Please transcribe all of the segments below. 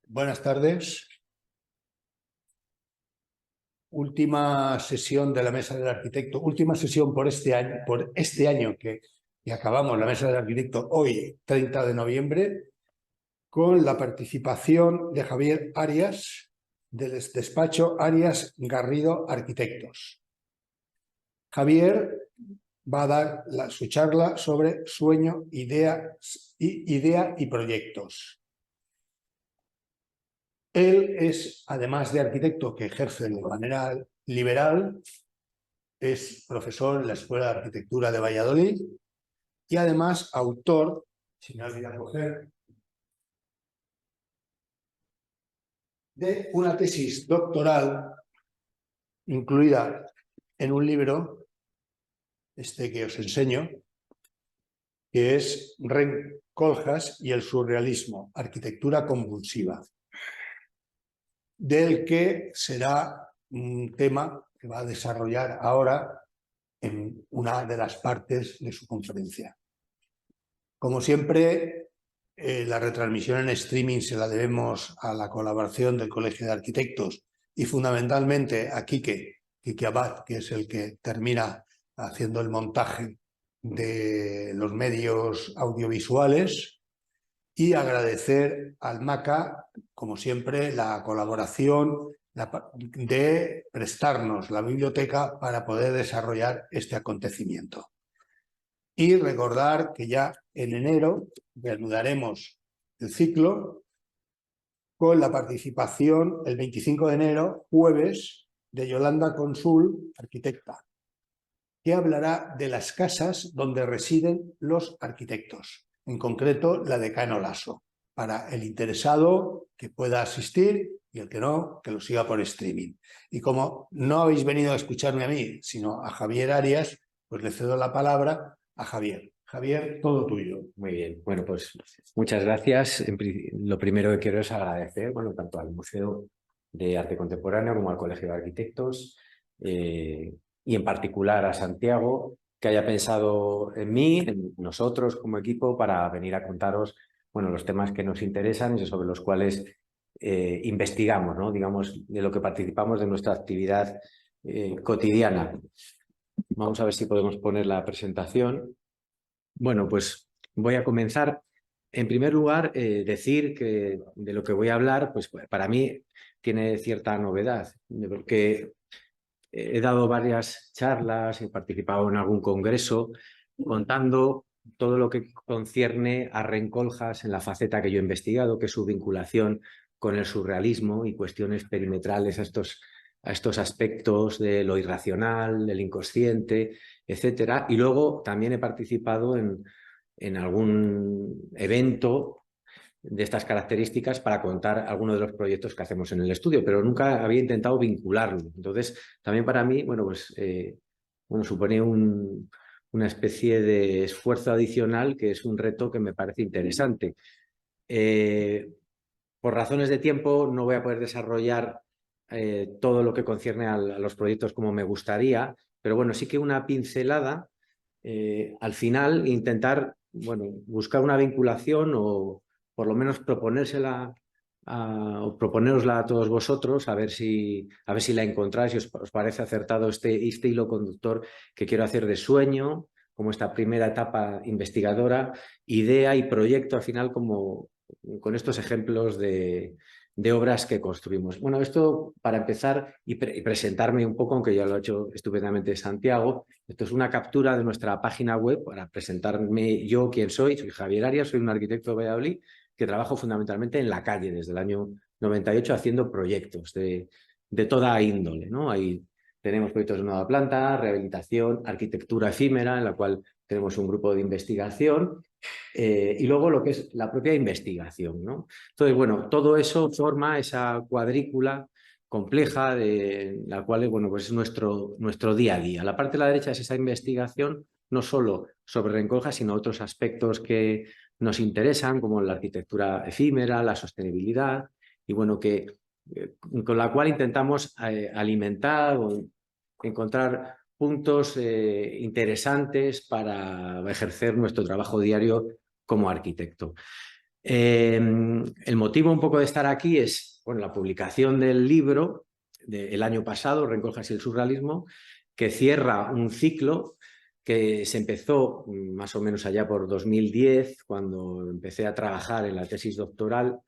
Buenas tardes. Última sesión de la Mesa del Arquitecto, última sesión por este año que acabamos la Mesa del Arquitecto hoy, 30 de noviembre, con la participación de Javier Arias, del despacho Arias Garrido Arquitectos. Javier va a dar su charla sobre sueño, idea y proyectos. Él es, además de arquitecto que ejerce de manera liberal, es profesor en la Escuela de Arquitectura de Valladolid y además autor, si me olvida coger, de una tesis doctoral incluida en un libro, que os enseño, que es Ren Koolhaas y el surrealismo, arquitectura convulsiva, del que será un tema que va a desarrollar ahora en una de las partes de su conferencia. Como siempre, la retransmisión en streaming se la debemos a la colaboración del Colegio de Arquitectos y fundamentalmente a Quique Abad, que es el que termina haciendo el montaje de los medios audiovisuales, y agradecer al MACA, como siempre, la colaboración de prestarnos la biblioteca para poder desarrollar este acontecimiento. Y recordar que ya en enero reanudaremos el ciclo con la participación el 25 de enero, jueves, de Yolanda Consul, arquitecta, que hablará de las casas donde residen los arquitectos, en concreto la de Cano Lasso, para el interesado que pueda asistir y el que no, que lo siga por streaming. Y como no habéis venido a escucharme a mí, sino a Javier Arias, pues le cedo la palabra a Javier. Javier, todo tuyo. Muy bien, bueno, pues muchas gracias. Lo primero que quiero es agradecer, bueno, tanto al Museo de Arte Contemporáneo como al Colegio de Arquitectos y en particular a Santiago, que haya pensado en mí, en nosotros como equipo, para venir a contaros, bueno, los temas que nos interesan y sobre los cuales investigamos, ¿no? Digamos, de lo que participamos de nuestra actividad cotidiana. Vamos a ver si podemos poner la presentación. Bueno, pues voy a comenzar. En primer lugar, decir que de lo que voy a hablar, pues para mí tiene cierta novedad, porque he dado varias charlas, he participado en algún congreso contando todo lo que concierne a Ren Koolhaas en la faceta que yo he investigado, que es su vinculación con el surrealismo y cuestiones perimetrales a estos aspectos de lo irracional, del inconsciente, etcétera. Y luego también he participado en algún evento de estas características para contar algunos de los proyectos que hacemos en el estudio, pero nunca había intentado vincularlo. Entonces, también para mí, bueno, pues supone una especie de esfuerzo adicional que es un reto que me parece interesante. Por razones de tiempo no voy a poder desarrollar todo lo que concierne a los proyectos como me gustaría, pero bueno, sí que una pincelada al final intentar, bueno, buscar una vinculación o por lo menos proponérsela o proponérosla a todos vosotros a ver si la encontráis y os parece acertado este hilo conductor que quiero hacer de sueño, como esta primera etapa investigadora, idea y proyecto al final como con estos ejemplos de obras que construimos. Bueno, esto para empezar y presentarme un poco, aunque ya lo ha hecho estupendamente Santiago. Esto es una captura de nuestra página web para presentarme yo quién soy. Soy Javier Arias, soy un arquitecto de Valladolid que trabajo fundamentalmente en la calle desde el año 98 haciendo proyectos de toda índole, ¿no? Ahí tenemos proyectos de nueva planta, rehabilitación, arquitectura efímera, en la cual tenemos un grupo de investigación y luego lo que es la propia investigación, ¿no? Entonces, bueno, todo eso forma esa cuadrícula compleja de la cual, bueno, pues es nuestro día a día. La parte de la derecha es esa investigación no solo sobre Ren Koolhaas, sino otros aspectos que nos interesan, como la arquitectura efímera, la sostenibilidad, y bueno, con la cual intentamos alimentar o encontrar puntos interesantes para ejercer nuestro trabajo diario como arquitecto. El motivo un poco de estar aquí es bueno, la publicación del libro del año pasado, Rencoljas y el surrealismo, que cierra un ciclo que se empezó más o menos allá por 2010, cuando empecé a trabajar en la tesis doctoral.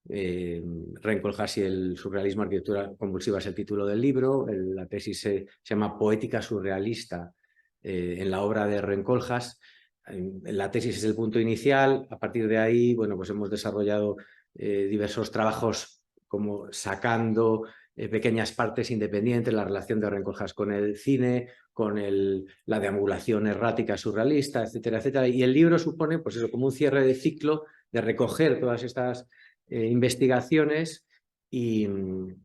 Rencoljas y el surrealismo, arquitectura convulsiva es el título del libro. La tesis se llama Poética surrealista en la obra de Rencoljas. La tesis es el punto inicial. A partir de ahí, bueno, pues hemos desarrollado diversos trabajos como sacando pequeñas partes independientes, la relación de Rencoljas con el cine, con la deambulación errática surrealista, etcétera, etcétera. Y el libro supone, pues eso, como un cierre de ciclo, de recoger todas estas investigaciones y,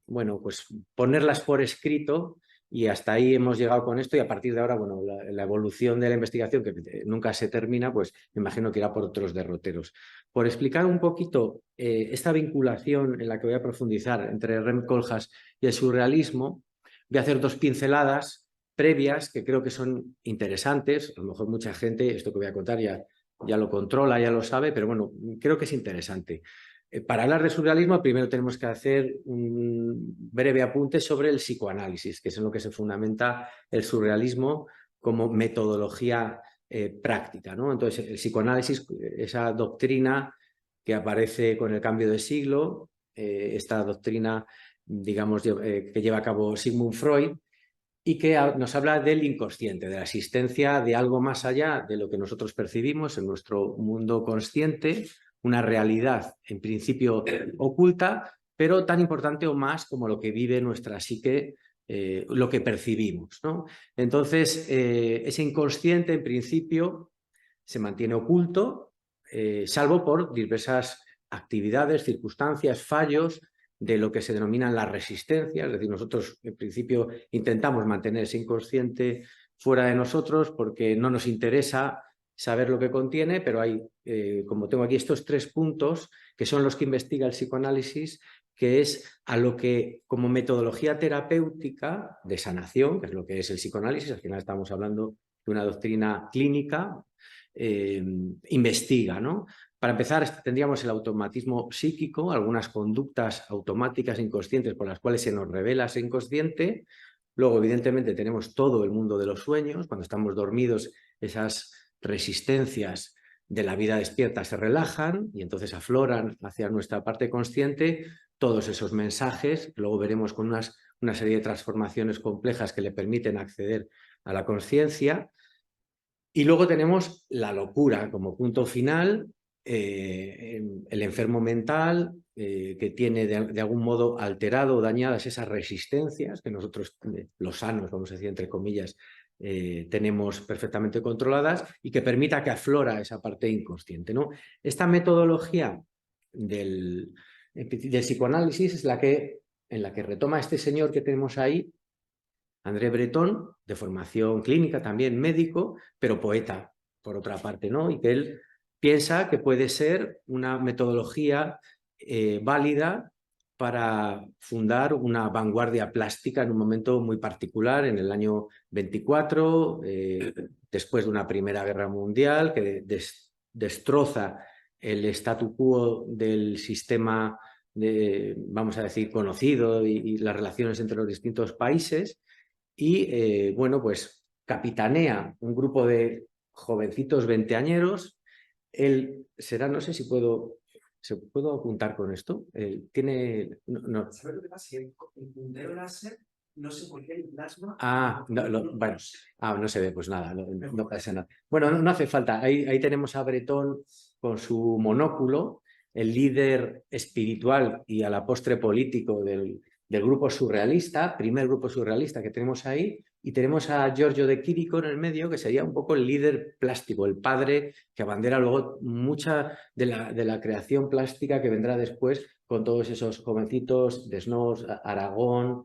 bueno, pues ponerlas por escrito. Y hasta ahí hemos llegado con esto y a partir de ahora, bueno, la evolución de la investigación, que nunca se termina, pues me imagino que irá por otros derroteros. Por explicar un poquito esta vinculación en la que voy a profundizar entre Rencoljas y el surrealismo, voy a hacer dos pinceladas previas que creo que son interesantes. A lo mejor mucha gente, esto que voy a contar ya lo controla, ya lo sabe, pero bueno, creo que es interesante. Para hablar de surrealismo, primero tenemos que hacer un breve apunte sobre el psicoanálisis, que es en lo que se fundamenta el surrealismo como metodología práctica, ¿no? Entonces, el psicoanálisis, esa doctrina que aparece con el cambio de siglo, esta doctrina, digamos, que lleva a cabo Sigmund Freud, y que nos habla del inconsciente, de la existencia de algo más allá de lo que nosotros percibimos en nuestro mundo consciente, una realidad en principio oculta, pero tan importante o más como lo que vive nuestra psique, lo que percibimos, ¿no? Entonces, ese inconsciente en principio se mantiene oculto, salvo por diversas actividades, circunstancias, fallos de lo que se denominan las resistencias. Es decir, nosotros en principio intentamos mantener ese inconsciente fuera de nosotros porque no nos interesa saber lo que contiene, pero hay, como tengo aquí estos tres puntos, que son los que investiga el psicoanálisis, que es a lo que como metodología terapéutica de sanación, que es lo que es el psicoanálisis, al final estamos hablando de una doctrina clínica, investiga, ¿no? Para empezar, tendríamos el automatismo psíquico, algunas conductas automáticas inconscientes por las cuales se nos revela ese inconsciente. Luego, evidentemente, tenemos todo el mundo de los sueños. Cuando estamos dormidos, esas resistencias de la vida despierta se relajan y entonces afloran hacia nuestra parte consciente todos esos mensajes. Luego veremos con una serie de transformaciones complejas que le permiten acceder a la conciencia. Y luego tenemos la locura como punto final, el enfermo mental que tiene de algún modo alterado o dañadas esas resistencias que nosotros, los sanos, vamos a decir entre comillas, tenemos perfectamente controladas y que permita que aflora esa parte inconsciente, ¿no? Esta metodología del psicoanálisis es en la que retoma este señor que tenemos ahí, André Breton, de formación clínica, también médico, pero poeta, por otra parte, ¿no? Y que él piensa que puede ser una metodología válida para fundar una vanguardia plástica en un momento muy particular, en el año 24, después de una Primera Guerra Mundial, que destroza el statu quo del sistema, vamos a decir, conocido y las relaciones entre los distintos países. Y bueno, pues capitanea un grupo de jovencitos veinteañeros. Él será, no sé si puedo apuntar con esto. Él tiene... No. ¿Sabes lo que pasa? El puntero láser, no sé por qué el plasma... Bueno, no se ve, pues nada, no pasa nada. Bueno, no hace falta. Ahí tenemos a Breton con su monóculo, el líder espiritual y a la postre político del grupo surrealista, primer grupo surrealista que tenemos ahí, y tenemos a Giorgio de Chirico en el medio, que sería un poco el líder plástico, el padre que abandera luego mucha de la creación plástica que vendrá después con todos esos jovencitos, Desnos, Aragón,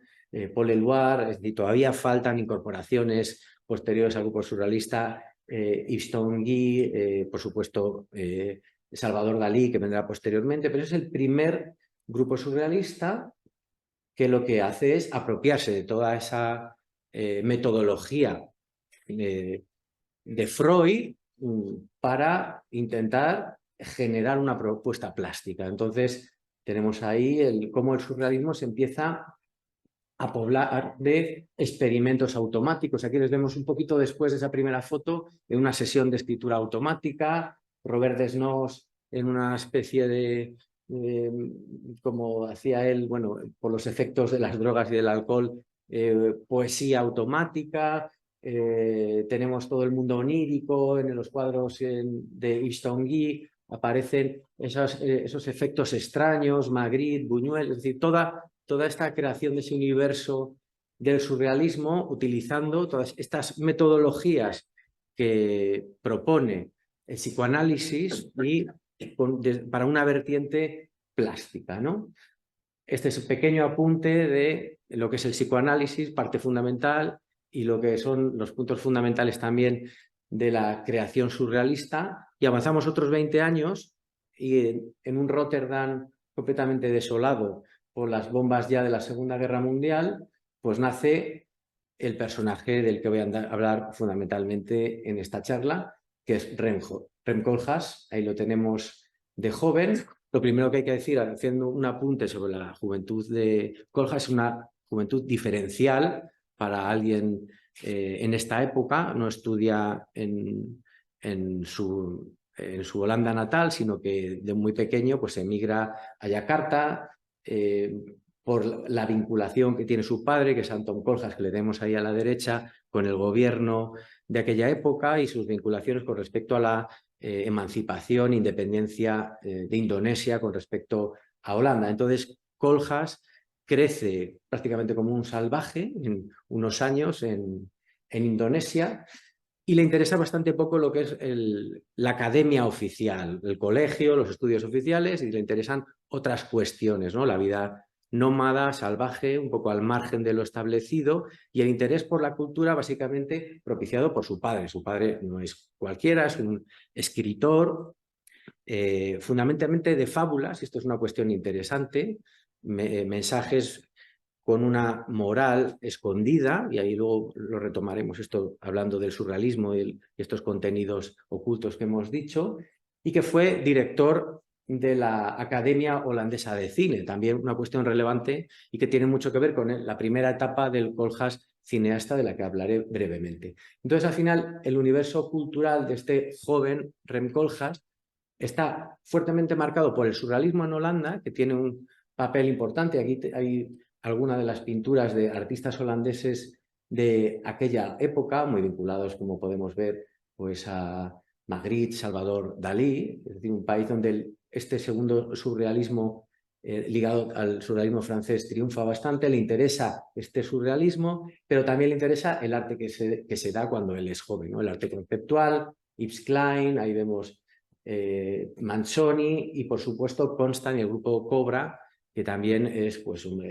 Paul Eluard. Es decir, todavía faltan incorporaciones posteriores al grupo surrealista, Yves Tanguy, por supuesto, Salvador Dalí, que vendrá posteriormente, pero es el primer grupo surrealista que lo que hace es apropiarse de toda esa metodología de Freud para intentar generar una propuesta plástica. Entonces, tenemos ahí cómo el surrealismo se empieza a poblar de experimentos automáticos. Aquí les vemos un poquito después de esa primera foto, en una sesión de escritura automática, Robert Desnos en una especie de como hacía él, bueno, por los efectos de las drogas y del alcohol, poesía automática. Tenemos todo el mundo onírico en los cuadros de Yves Tanguy, aparecen esos efectos extraños, Magritte, Buñuel, es decir, toda esta creación de ese universo del surrealismo utilizando todas estas metodologías que propone el psicoanálisis y para una vertiente plástica, ¿no? Este es un pequeño apunte de lo que es el psicoanálisis, parte fundamental, y lo que son los puntos fundamentales también de la creación surrealista. Y avanzamos otros 20 años y en un Rotterdam completamente desolado por las bombas ya de la Segunda Guerra Mundial, pues nace el personaje del que voy a hablar fundamentalmente en esta charla, que es Rem Koolhaas. Ahí lo tenemos de joven. Lo primero que hay que decir, haciendo un apunte sobre la juventud de Koolhaas, es una juventud diferencial para alguien en esta época. No estudia en su Holanda natal, sino que de muy pequeño pues emigra a Yakarta por la vinculación que tiene su padre, que es Anton Koolhaas, que le vemos ahí a la derecha, con el gobierno de aquella época y sus vinculaciones con respecto a la emancipación, independencia de Indonesia con respecto a Holanda. Entonces, Koolhaas crece prácticamente como un salvaje en unos años en Indonesia y le interesa bastante poco lo que es la academia oficial, el colegio, los estudios oficiales, y le interesan otras cuestiones, ¿no? La vida nómada, salvaje, un poco al margen de lo establecido, y el interés por la cultura básicamente propiciado por su padre. Su padre no es cualquiera, es un escritor fundamentalmente de fábulas, y esto es una cuestión interesante, mensajes con una moral escondida, y ahí luego lo retomaremos esto hablando del surrealismo y estos contenidos ocultos que hemos dicho, y que fue director de la Academia Holandesa de Cine, también una cuestión relevante y que tiene mucho que ver con la primera etapa del Koolhaas cineasta, de la que hablaré brevemente. Entonces, al final, el universo cultural de este joven Rem Koolhaas está fuertemente marcado por el surrealismo en Holanda, que tiene un papel importante. Aquí hay algunas de las pinturas de artistas holandeses de aquella época, muy vinculados, como podemos ver, pues a Magritte, Salvador Dalí, es decir, un país donde este segundo surrealismo ligado al surrealismo francés triunfa bastante. Le interesa este surrealismo, pero también le interesa el arte que se da cuando él es joven, ¿no? El arte conceptual, Yves Klein, ahí vemos Manzoni y por supuesto Constant y el grupo Cobra, que también es pues, uno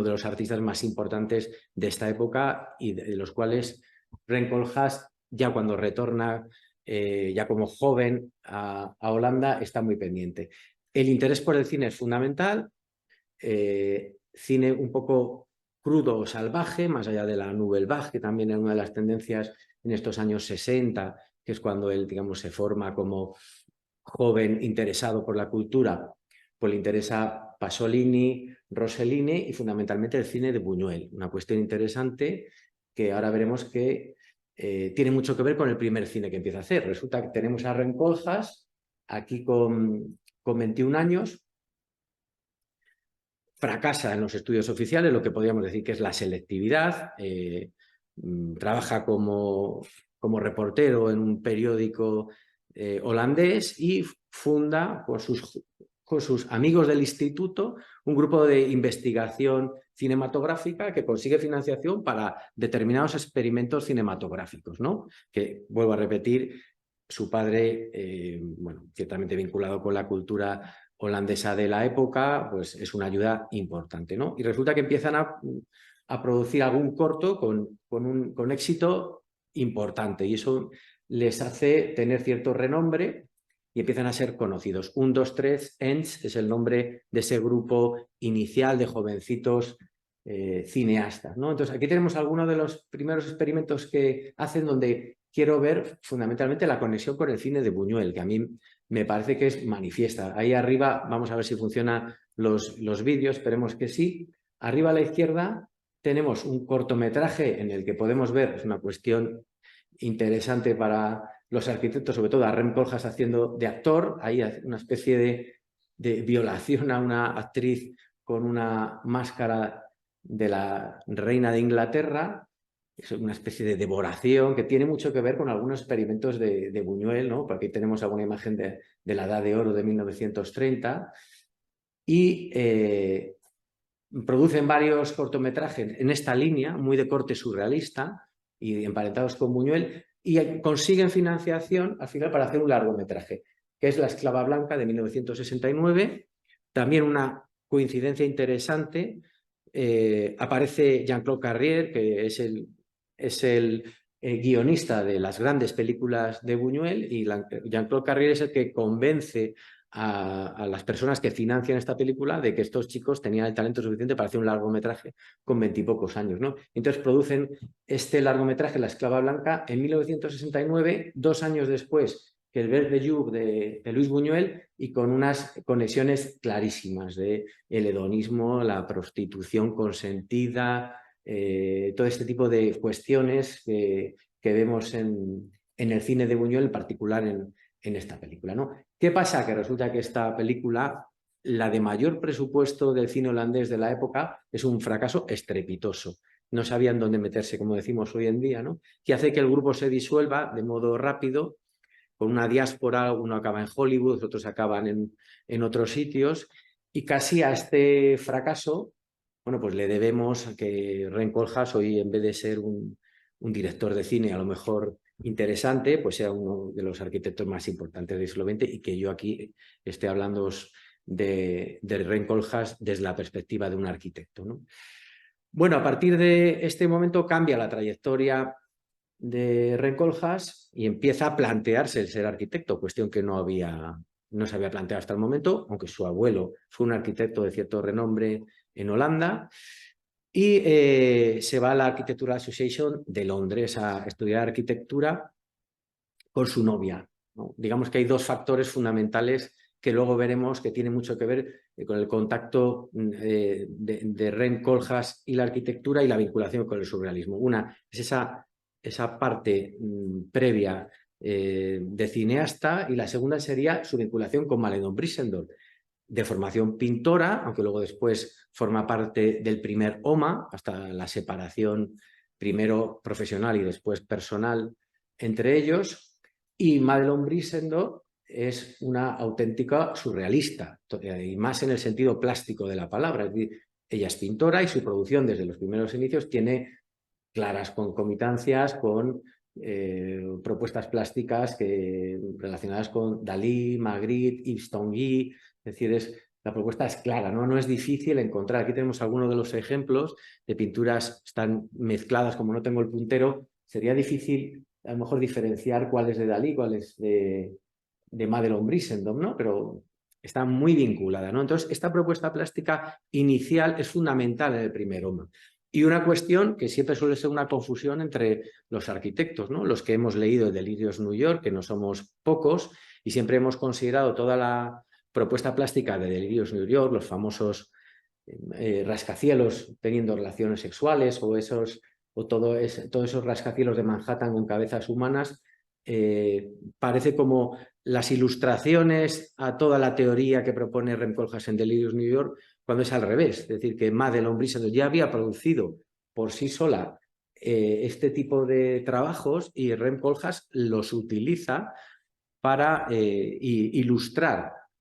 de los artistas más importantes de esta época y de los cuales Rem Koolhaas, ya cuando retorna ya como joven a Holanda, está muy pendiente. El interés por el cine es fundamental, cine un poco crudo o salvaje, más allá de la Nouvelle Vague, que también es una de las tendencias en estos años 60, que es cuando él, digamos, se forma como joven interesado por la cultura. Pues le interesa Pasolini, Rossellini y fundamentalmente el cine de Buñuel. Una cuestión interesante que ahora veremos que tiene mucho que ver con el primer cine que empieza a hacer. Resulta que tenemos a Rem Koolhaas aquí con 21 años, fracasa en los estudios oficiales, lo que podríamos decir que es la selectividad, trabaja como reportero en un periódico holandés y funda con sus amigos del instituto un grupo de investigación cinematográfica que consigue financiación para determinados experimentos cinematográficos, ¿no? Que, vuelvo a repetir, su padre, bueno, ciertamente vinculado con la cultura holandesa de la época, pues es una ayuda importante, ¿no? Y resulta que empiezan a producir algún corto con éxito importante, y eso les hace tener cierto renombre y empiezan a ser conocidos. 1, 2, 3, ENS es el nombre de ese grupo inicial de jovencitos cineastas, ¿no? Entonces, aquí tenemos algunos de los primeros experimentos que hacen, donde quiero ver fundamentalmente la conexión con el cine de Buñuel, que a mí me parece que es manifiesta. Ahí arriba, vamos a ver si funcionan los vídeos, esperemos que sí. Arriba a la izquierda tenemos un cortometraje en el que podemos ver, es una cuestión interesante para los arquitectos, sobre todo a Rem Koolhaas haciendo de actor, ahí una especie de violación a una actriz con una máscara de la reina de Inglaterra. Es una especie de devoración que tiene mucho que ver con algunos experimentos de Buñuel, ¿no? Porque aquí tenemos alguna imagen de la Edad de Oro de 1930 y producen varios cortometrajes en esta línea, muy de corte surrealista y emparentados con Buñuel, y consiguen financiación al final para hacer un largometraje, que es La esclava blanca de 1969. También una coincidencia interesante, aparece Jean-Claude Carrière, que es el guionista de las grandes películas de Buñuel, y Jean-Claude Carrière es el que convence a las personas que financian esta película de que estos chicos tenían el talento suficiente para hacer un largometraje con 20 y pocos años, ¿no? Entonces producen este largometraje, La esclava blanca, en 1969, 2 años después que el Vert de Jour de Luis Buñuel, y con unas conexiones clarísimas de el hedonismo, la prostitución consentida, todo este tipo de cuestiones que vemos en el cine de Buñuel, en particular en esta película, ¿no? ¿Qué pasa? Que resulta que esta película, la de mayor presupuesto del cine holandés de la época, es un fracaso estrepitoso. No sabían dónde meterse, como decimos hoy en día, ¿no? Que hace que el grupo se disuelva de modo rápido, con una diáspora, uno acaba en Hollywood, otros acaban en otros sitios, y casi a este fracaso, bueno, pues le debemos a que Rem Koolhaas hoy, en vez de ser un director de cine a lo mejor interesante, pues sea uno de los arquitectos más importantes del siglo XX, y que yo aquí esté hablando de Rem Koolhaas desde la perspectiva de un arquitecto, ¿no? Bueno, a partir de este momento cambia la trayectoria de Rem Koolhaas y empieza a plantearse el ser arquitecto, cuestión que no se había planteado hasta el momento, aunque su abuelo fue un arquitecto de cierto renombre en Holanda, y se va a la Architectural Association de Londres a estudiar arquitectura con su novia, ¿no? Digamos que hay 2 factores fundamentales que luego veremos que tienen mucho que ver con el contacto de Rem Koolhaas y la arquitectura y la vinculación con el surrealismo. Una es esa parte previa de cineasta, y la segunda sería su vinculación con Maledon Brissendorf, de formación pintora, aunque luego después forma parte del primer OMA, hasta la separación primero profesional y después personal entre ellos. Y Madelon Brissendorf es una auténtica surrealista, y más en el sentido plástico de la palabra. Es decir, ella es pintora y su producción desde los primeros inicios tiene claras concomitancias con propuestas plásticas relacionadas con Dalí, Magritte, Yves Tanguy. Es decir, la propuesta es clara, ¿no? No es difícil encontrar. Aquí tenemos algunos de los ejemplos de pinturas, están mezcladas, como no tengo el puntero, sería difícil a lo mejor diferenciar cuál es de Dalí, cuál es de Madelon Brissendorf, ¿no? Pero está muy vinculada, ¿no? Entonces, esta propuesta plástica inicial es fundamental en el primer OMA. Y una cuestión que siempre suele ser una confusión entre los arquitectos, ¿no? Los que hemos leído Delirios New York, que no somos pocos, y siempre hemos considerado toda la propuesta plástica de Delirios New York, los famosos rascacielos teniendo relaciones sexuales, o todos esos rascacielos de Manhattan con cabezas humanas, parece como las ilustraciones a toda la teoría que propone Rem Koolhaas en Delirios New York, cuando es al revés. Es decir, que Madelon Brissendorf ya había producido por sí sola este tipo de trabajos, y Rem Koolhaas los utiliza para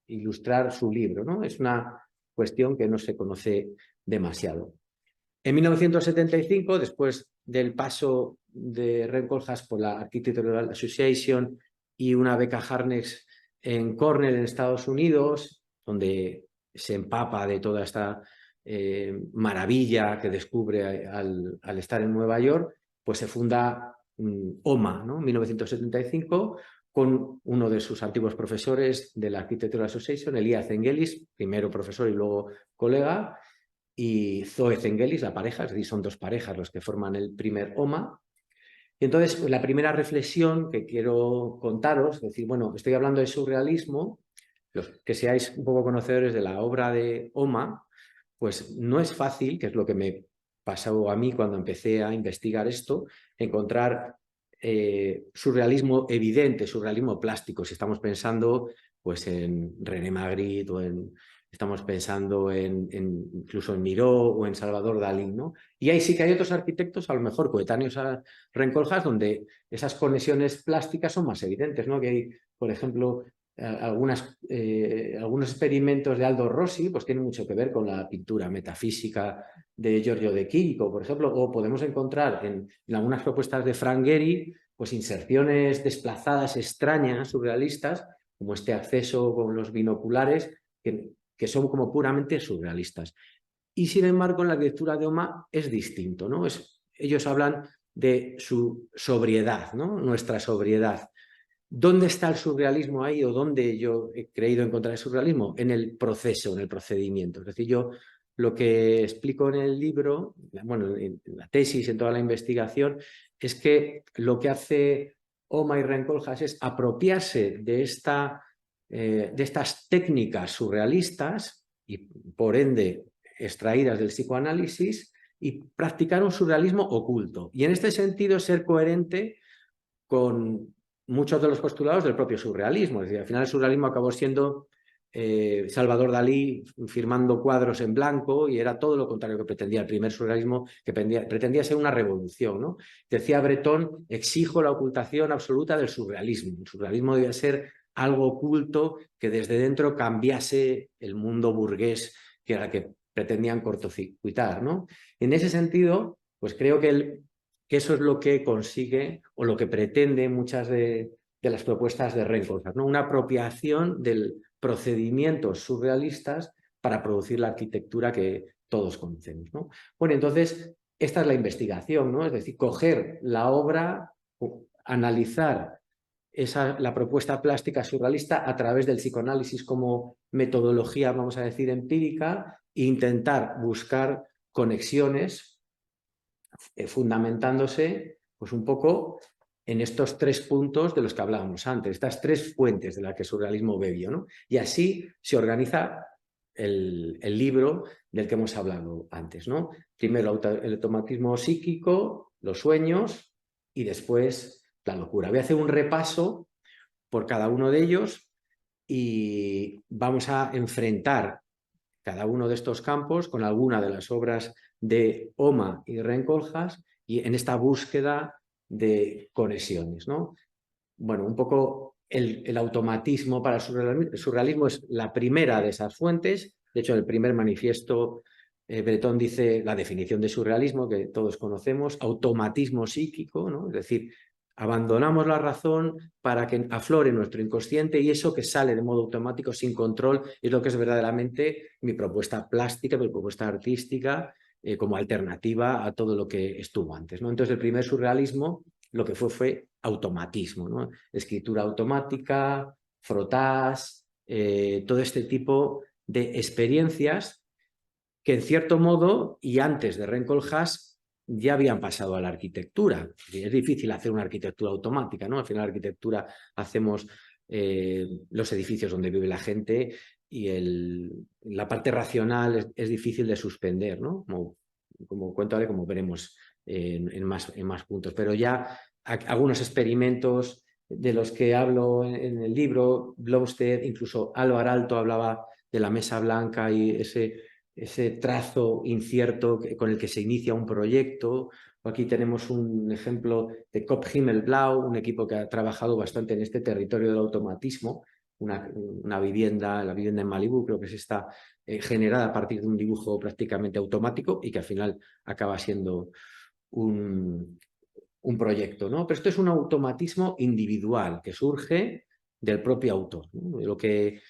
ilustrar su libro, ¿no? Es una cuestión que no se conoce demasiado. En 1975, después del paso de Rem Koolhaas por la Architectural Association y una beca Harnex en Cornell, en Estados Unidos, donde se empapa de toda esta maravilla que descubre al estar en Nueva York, pues se funda OMA, ¿no? En 1975, con uno de sus antiguos profesores de la Architectural Association, Elia Zengelis, primero profesor y luego colega, y Zoe Zengelis, la pareja, es decir, son 2 parejas los que forman el primer OMA. Y entonces, pues, la primera reflexión que quiero contaros, es decir, bueno, estoy hablando de surrealismo, los que seáis un poco conocedores de la obra de Oma, pues no es fácil, que es lo que me pasó a mí cuando empecé a investigar esto, encontrar surrealismo evidente, surrealismo plástico. Si estamos pensando pues, en René Magritte o estamos pensando incluso en Miró o en Salvador Dalí, ¿no? Y ahí sí que hay otros arquitectos, a lo mejor coetáneos a Rencoljas, donde esas conexiones plásticas son más evidentes, ¿no? Que hay, por ejemplo, algunos experimentos de Aldo Rossi pues tienen mucho que ver con la pintura metafísica de Giorgio de Chirico, por ejemplo, o podemos encontrar en algunas propuestas de Frank Gehry pues inserciones desplazadas extrañas, surrealistas, como este acceso con los binoculares, que son como puramente surrealistas. Y sin embargo, en la arquitectura de Oma es distinto, ¿no? Ellos hablan de su sobriedad, ¿no? Nuestra sobriedad. ¿Dónde está el surrealismo ahí o dónde yo he creído encontrar el surrealismo? En el proceso, en el procedimiento. Es decir, yo lo que explico en el libro, bueno, en la tesis, en toda la investigación, es que lo que hace Oma y Rencoljas es apropiarse de estas técnicas surrealistas y por ende extraídas del psicoanálisis y practicar un surrealismo oculto. Y en este sentido ser coherente con muchos de los postulados del propio surrealismo. Es decir, al final el surrealismo acabó siendo Salvador Dalí firmando cuadros en blanco y era todo lo contrario que pretendía el primer surrealismo, que pretendía ser una revolución, ¿no? Decía Breton, exijo la ocultación absoluta del surrealismo. El surrealismo debía ser algo oculto que desde dentro cambiase el mundo burgués que era que pretendían cortocircuitar, ¿no? En ese sentido, pues creo que eso es lo que consigue o lo que pretende muchas de las propuestas de Rencoljas, ¿no? Una apropiación de procedimientos surrealistas para producir la arquitectura que todos conocemos, ¿no? Bueno, entonces, esta es la investigación, ¿no? Es decir, coger la obra, analizar la propuesta plástica surrealista a través del psicoanálisis como metodología, vamos a decir, empírica, e intentar buscar conexiones fundamentándose pues un poco en estos 3 puntos de los que hablábamos antes, estas 3 fuentes de las que el surrealismo bebió, ¿no? Y así se organiza el libro del que hemos hablado antes, ¿no? Primero el automatismo psíquico, los sueños y después la locura. Voy a hacer un repaso por cada uno de ellos y vamos a enfrentar cada uno de estos campos con alguna de las obras de Oma y Rencoljas y en esta búsqueda de conexiones, ¿no? Bueno, un poco el automatismo para el surrealismo es la primera de esas fuentes. De hecho, en el primer manifiesto Breton dice la definición de surrealismo que todos conocemos, automatismo psíquico, ¿no? Es decir, abandonamos la razón para que aflore nuestro inconsciente y eso que sale de modo automático sin control es lo que es verdaderamente mi propuesta plástica, mi propuesta artística como alternativa a todo lo que estuvo antes, ¿no? Entonces el primer surrealismo lo que fue automatismo, ¿no? Escritura automática, frotás, todo este tipo de experiencias que en cierto modo y antes de Rencoljas ya habían pasado a la arquitectura. Es difícil hacer una arquitectura automática, ¿no? Al final la arquitectura hacemos los edificios donde vive la gente y la parte racional es difícil de suspender, ¿no? Como cuento, como veremos en más puntos. Pero ya algunos experimentos de los que hablo en el libro, Blomstedt, incluso Álvaro Alto hablaba de la mesa blanca y ese trazo incierto con el que se inicia un proyecto. Aquí tenemos un ejemplo de Kop Himmelblau, un equipo que ha trabajado bastante en este territorio del automatismo, una vivienda, la vivienda en Malibú, creo que es esta generada a partir de un dibujo prácticamente automático y que al final acaba siendo un proyecto, ¿no? Pero esto es un automatismo individual que surge del propio autor, ¿no? Lo que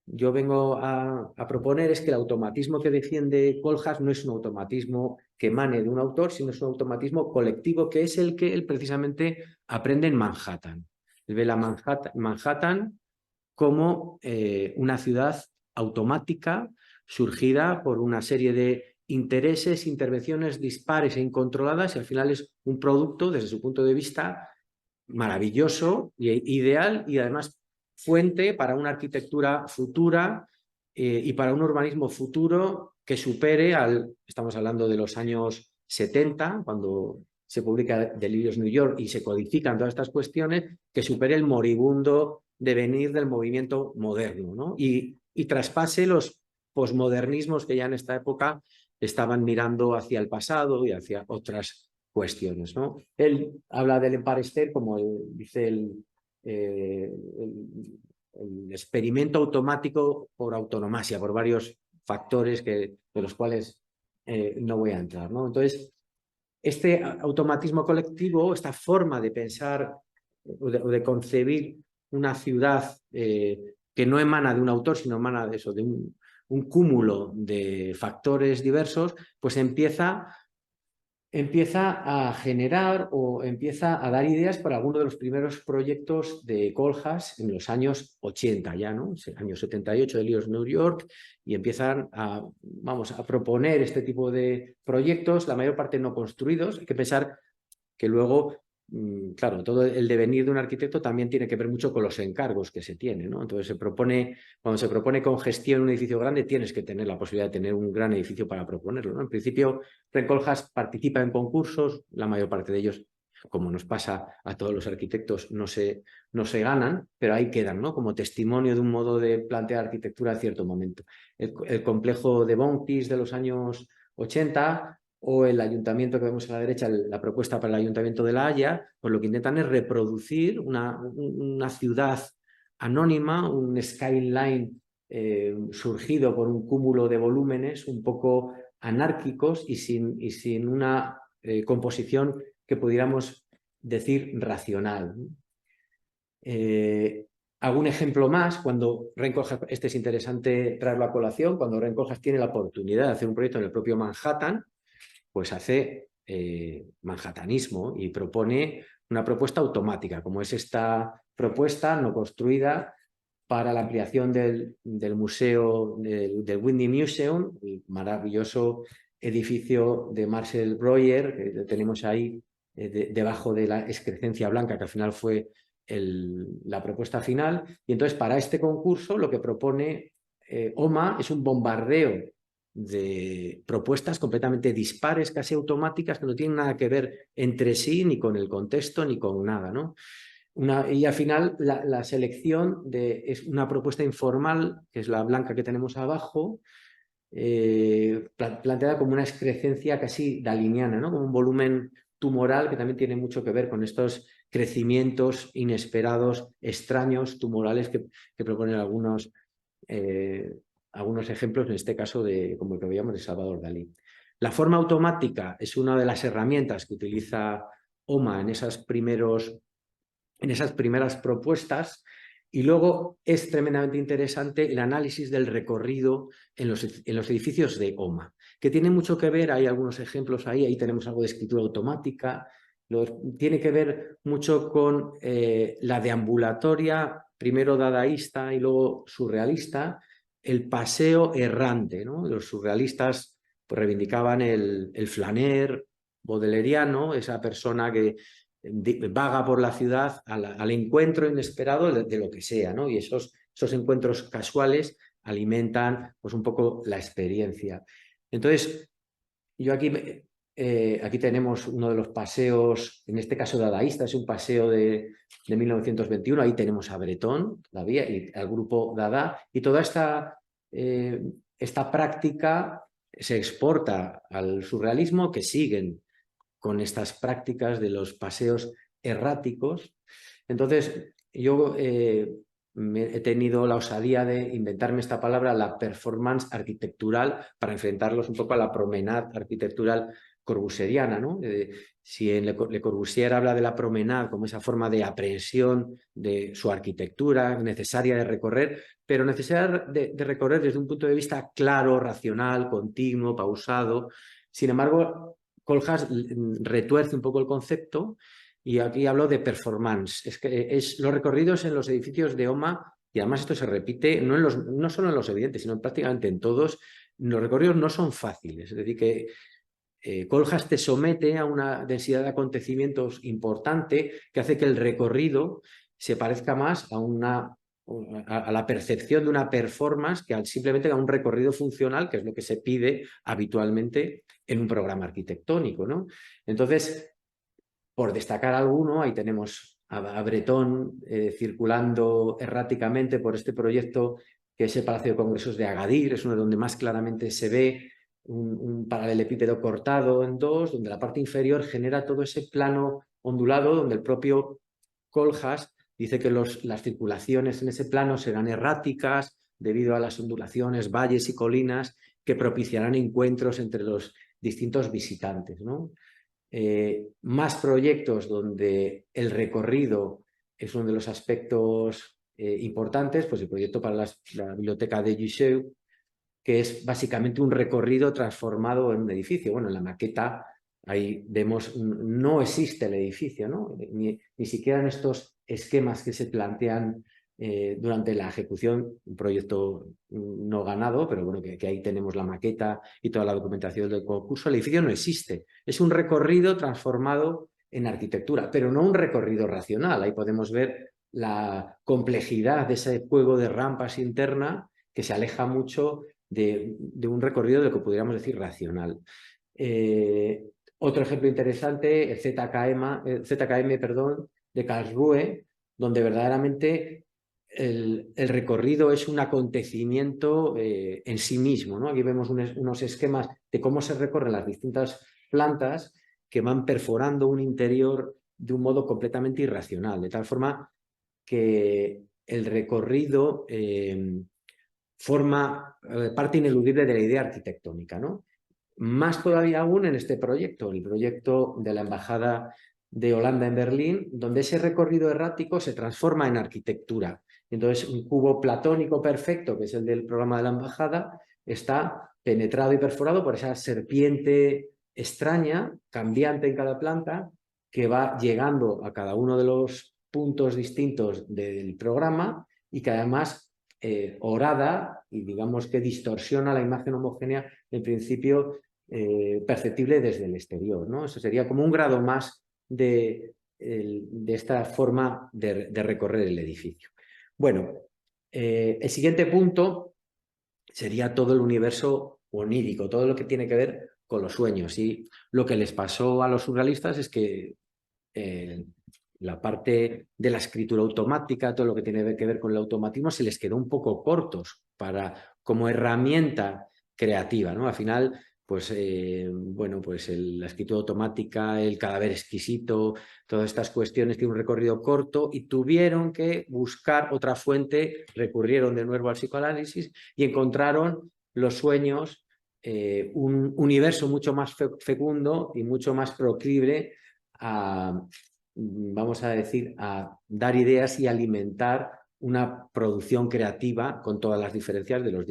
yo vengo a proponer es que el automatismo que defiende Coljas no es un automatismo que emane de un autor, sino es un automatismo colectivo que es el que él precisamente aprende en Manhattan. Él ve la Manhattan como una ciudad automática surgida por una serie de intereses, intervenciones dispares e incontroladas y al final es un producto, desde su punto de vista, maravilloso e ideal y además fuente para una arquitectura futura y para un urbanismo futuro que supere estamos hablando de los años 70, cuando se publica Delirios New York y se codifican todas estas cuestiones, que supere el moribundo devenir del movimiento moderno, ¿no? Y traspase los posmodernismos que ya en esta época estaban mirando hacia el pasado y hacia otras cuestiones, ¿no? Él habla del Empire State como dice el experimento automático por autonomasia, por varios factores de los cuales no voy a entrar, ¿no? Entonces, este automatismo colectivo, esta forma de pensar o de concebir una ciudad que no emana de un autor, sino emana de eso, de un cúmulo de factores diversos, pues empieza a generar o empieza a dar ideas para algunos de los primeros proyectos de Kohlhaas en los años 80 ya, ¿no? Años 78 de Delirios New York, y empiezan a proponer este tipo de proyectos, la mayor parte no construidos. Hay que pensar que luego, claro, todo el devenir de un arquitecto también tiene que ver mucho con los encargos que se tiene, ¿no? Entonces cuando se propone con gestión un edificio grande, tienes que tener la posibilidad de tener un gran edificio para proponerlo, ¿no? En principio, Frank Kohlhaas participa en concursos, la mayor parte de ellos, como nos pasa a todos los arquitectos, no se ganan, pero ahí quedan, ¿no? Como testimonio de un modo de plantear arquitectura a cierto momento. El complejo de Bontis de los años 80 o el ayuntamiento que vemos a la derecha, la propuesta para el ayuntamiento de La Haya, pues lo que intentan es reproducir una ciudad anónima, un skyline surgido por un cúmulo de volúmenes un poco anárquicos y sin una composición que pudiéramos decir racional. Algún ejemplo más, cuando Ren Koolhaas, este es interesante traerlo a colación, cuando Ren Koolhaas tiene la oportunidad de hacer un proyecto en el propio Manhattan, pues hace manhattanismo y propone una propuesta automática, como es esta propuesta no construida para la ampliación del museo, del Whitney Museum, el maravilloso edificio de Marcel Breuer, que tenemos ahí debajo de la excrescencia blanca, que al final fue la propuesta final. Y entonces, para este concurso, lo que propone OMA es un bombardeo de propuestas completamente dispares, casi automáticas, que no tienen nada que ver entre sí, ni con el contexto, ni con nada, ¿no? Y al final la selección es una propuesta informal, que es la blanca que tenemos abajo, planteada como una excrescencia casi daliniana, ¿no? Como un volumen tumoral que también tiene mucho que ver con estos crecimientos inesperados, extraños, tumorales que proponen algunos ejemplos, en este caso como el que veíamos de Salvador Dalí. La forma automática es una de las herramientas que utiliza OMA en esas primeras propuestas, y luego es tremendamente interesante el análisis del recorrido en los edificios de OMA, que tiene mucho que ver, hay algunos ejemplos ahí tenemos algo de escritura automática, tiene que ver mucho con la deambulatoria, primero dadaísta y luego surrealista, el paseo errante, ¿no? Los surrealistas pues reivindicaban el flaner baudelairiano, esa persona que vaga por la ciudad al encuentro inesperado de lo que sea, ¿no? Y esos encuentros casuales alimentan pues un poco la experiencia. Entonces, yo aquí tenemos uno de los paseos, en este caso dadaísta, es un paseo de 1921, ahí tenemos a Breton todavía y al grupo Dada, y toda esta práctica se exporta al surrealismo, que siguen con estas prácticas de los paseos erráticos. Entonces, yo he tenido la osadía de inventarme esta palabra, la performance arquitectural, para enfrentarlos un poco a la promenade arquitectural corbusieriana, ¿no? Si en Le Corbusier habla de la promenade como esa forma de aprehensión de su arquitectura, necesaria de recorrer, pero necesaria de recorrer desde un punto de vista claro, racional, continuo, pausado. Sin embargo, Kohlhaas retuerce un poco el concepto y aquí hablo de performance. Es que los recorridos en los edificios de OMA, y además esto se repite no solo en los evidentes, sino prácticamente en todos, los recorridos no son fáciles, es decir, que Kohlhaas te somete a una densidad de acontecimientos importante que hace que el recorrido se parezca más a la percepción de una performance que simplemente a un recorrido funcional, que es lo que se pide habitualmente en un programa arquitectónico, ¿no? Entonces, por destacar alguno, ahí tenemos a Breton circulando erráticamente por este proyecto que es el Palacio de Congresos de Agadir, es uno donde más claramente se ve un paralelepípedo cortado en dos, donde la parte inferior genera todo ese plano ondulado, donde el propio Kohlhaas dice que las circulaciones en ese plano serán erráticas debido a las ondulaciones, valles y colinas que propiciarán encuentros entre los distintos visitantes, ¿no? Más proyectos donde el recorrido es uno de los aspectos importantes, pues el proyecto para la biblioteca de Jussieu, que es básicamente un recorrido transformado en un edificio. Bueno, en la maqueta ahí vemos, no existe el edificio, ¿no? Ni siquiera en estos esquemas que se plantean durante la ejecución, un proyecto no ganado, pero bueno, que ahí tenemos la maqueta y toda la documentación del concurso. El edificio no existe, es un recorrido transformado en arquitectura, pero no un recorrido racional. Ahí podemos ver la complejidad de ese juego de rampas interna que se aleja mucho de un recorrido de lo que podríamos decir racional. Otro ejemplo interesante, el ZKM, perdón, de Karlsruhe, donde verdaderamente el recorrido es un acontecimiento en sí mismo, ¿no? Aquí vemos unos esquemas de cómo se recorren las distintas plantas que van perforando un interior de un modo completamente irracional, de tal forma que el recorrido forma parte ineludible de la idea arquitectónica, ¿no? Más todavía aún en este proyecto, el proyecto de la Embajada de Holanda en Berlín, donde ese recorrido errático se transforma en arquitectura. Entonces, un cubo platónico perfecto, que es el del programa de la Embajada, está penetrado y perforado por esa serpiente extraña, cambiante en cada planta, que va llegando a cada uno de los puntos distintos del programa y que además horada y digamos que distorsiona la imagen homogénea en principio perceptible desde el exterior, ¿no? Eso sería como un grado más de esta forma de recorrer el edificio. Bueno, el siguiente punto sería todo el universo onírico, todo lo que tiene que ver con los sueños. Y lo que les pasó a los surrealistas es que la parte de la escritura automática, todo lo que tiene que ver con el automatismo, se les quedó un poco cortos como herramienta creativa, ¿no? Al final, pues, bueno, pues la escritura automática, el cadáver exquisito, todas estas cuestiones tienen un recorrido corto y tuvieron que buscar otra fuente, recurrieron de nuevo al psicoanálisis y encontraron los sueños, un universo mucho más fecundo y mucho más proclive a, vamos a decir, a dar ideas y alimentar una producción creativa con todas las diferencias de los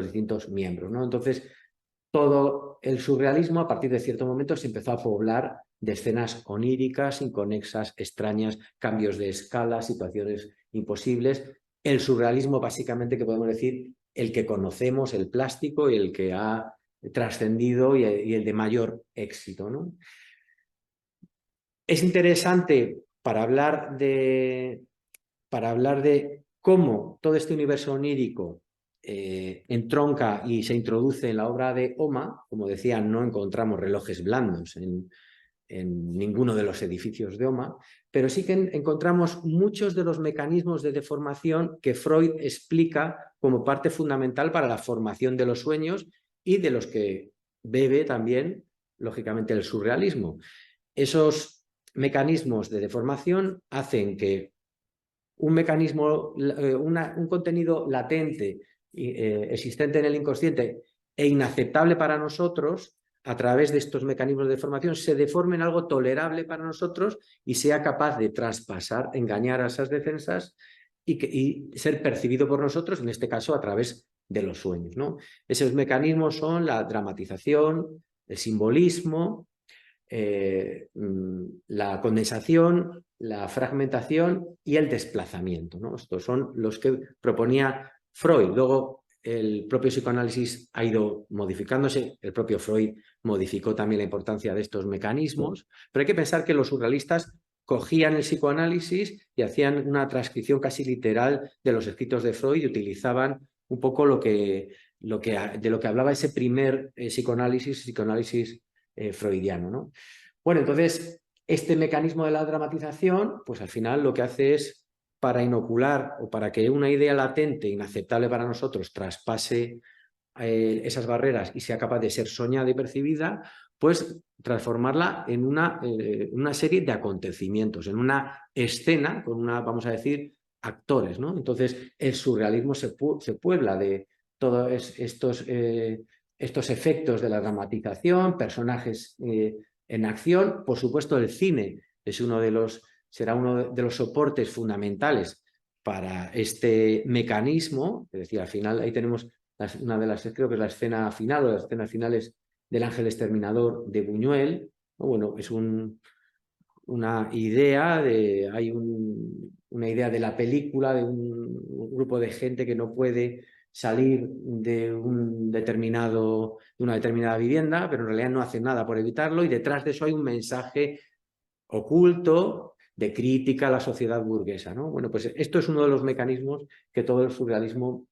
distintos miembros, ¿no? Entonces, todo el surrealismo a partir de cierto momento se empezó a poblar de escenas oníricas, inconexas, extrañas, cambios de escala, situaciones imposibles. El surrealismo, básicamente, que podemos decir, el que conocemos, el plástico y el que ha trascendido y el de mayor éxito, ¿no? Es interesante para hablar de cómo todo este universo onírico entronca y se introduce en la obra de Oma. Como decía, no encontramos relojes blandos en ninguno de los edificios de Oma, pero sí que encontramos muchos de los mecanismos de deformación que Freud explica como parte fundamental para la formación de los sueños y de los que bebe también, lógicamente, el surrealismo. Esos mecanismos de deformación hacen que un contenido latente existente en el inconsciente e inaceptable para nosotros, a través de estos mecanismos de deformación, se deforme en algo tolerable para nosotros y sea capaz de traspasar, engañar a esas defensas y ser percibido por nosotros, en este caso a través de los sueños, ¿no? Esos mecanismos son la dramatización, el simbolismo, la condensación, la fragmentación y el desplazamiento, ¿no? Estos son los que proponía Freud. Luego, el propio psicoanálisis ha ido modificándose, el propio Freud modificó también la importancia de estos mecanismos, pero hay que pensar que los surrealistas cogían el psicoanálisis y hacían una transcripción casi literal de los escritos de Freud y utilizaban un poco de lo que hablaba ese primer psicoanálisis freudiano, ¿no? Bueno, entonces, este mecanismo de la dramatización, pues al final lo que hace es, para inocular o para que una idea latente, inaceptable para nosotros, traspase esas barreras y sea capaz de ser soñada y percibida, pues transformarla en una serie de acontecimientos, en una escena con vamos a decir, actores, ¿no? Entonces, el surrealismo se puebla de todos estos efectos de la dramatización, personajes en acción. Por supuesto, el cine será uno de los soportes fundamentales para este mecanismo. Es decir, al final ahí tenemos una de las, creo que es la escena final o las escenas finales del Ángel Exterminador de Buñuel. Bueno, es una idea una idea de la película, de un grupo de gente que no puede salir de una determinada vivienda, pero en realidad no hace nada por evitarlo, y detrás de eso hay un mensaje oculto de crítica a la sociedad burguesa, ¿no? Bueno, pues esto es uno de los mecanismos que todo el surrealismo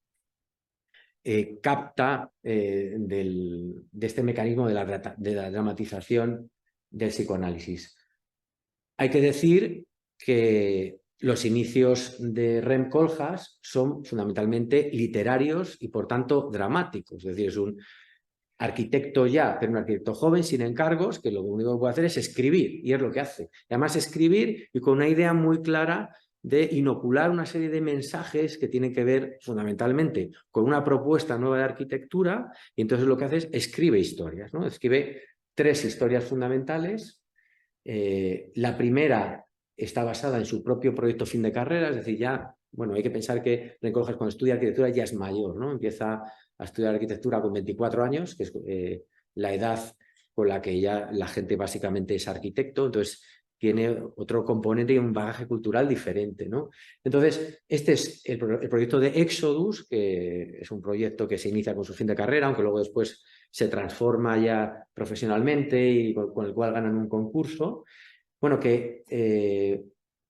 capta de este mecanismo de la dramatización del psicoanálisis. Hay que decir que los inicios de Rem Koolhaas son fundamentalmente literarios y, por tanto, dramáticos. Es decir, es un arquitecto ya, pero un arquitecto joven, sin encargos, que lo único que puede hacer es escribir, y es lo que hace. Y además escribir y con una idea muy clara de inocular una serie de mensajes que tienen que ver fundamentalmente con una propuesta nueva de arquitectura, y entonces lo que hace es escribe historias, ¿no? Escribe 3 historias fundamentales. La primera está basada en su propio proyecto fin de carrera, es decir, ya, bueno, hay que pensar que Rem Koolhaas cuando estudia arquitectura ya es mayor, ¿no? Empieza a estudiar arquitectura con 24 años, que es la edad con la que ya la gente básicamente es arquitecto, entonces tiene otro componente y un bagaje cultural diferente, ¿no? Entonces, este es el proyecto de Exodus, que es un proyecto que se inicia con su fin de carrera, aunque luego después se transforma ya profesionalmente y con el cual ganan un concurso. Bueno, que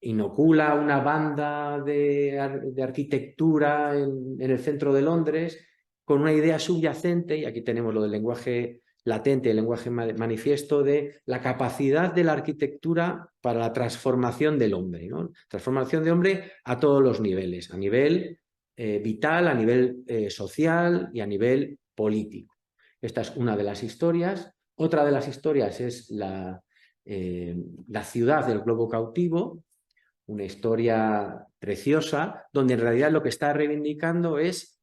inocula una banda de arquitectura en el centro de Londres con una idea subyacente, y aquí tenemos lo del lenguaje latente, el lenguaje manifiesto, de la capacidad de la arquitectura para la transformación del hombre, ¿no? Transformación de hombre a todos los niveles, a nivel vital, a nivel social y a nivel político. Esta es una de las historias. Otra de las historias es la ciudad del globo cautivo, una historia preciosa, donde en realidad lo que está reivindicando es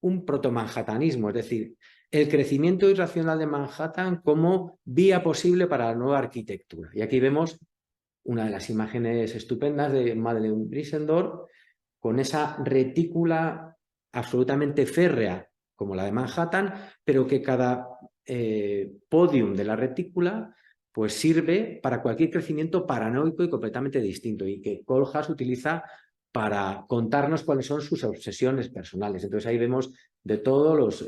un proto-manhattanismo, es decir, el crecimiento irracional de Manhattan como vía posible para la nueva arquitectura. Y aquí vemos una de las imágenes estupendas de Madeleine Brissendorf, con esa retícula absolutamente férrea, como la de Manhattan, pero que cada podium de la retícula pues sirve para cualquier crecimiento paranoico y completamente distinto, y que Koolhaas utiliza para contarnos cuáles son sus obsesiones personales. Entonces ahí vemos de todos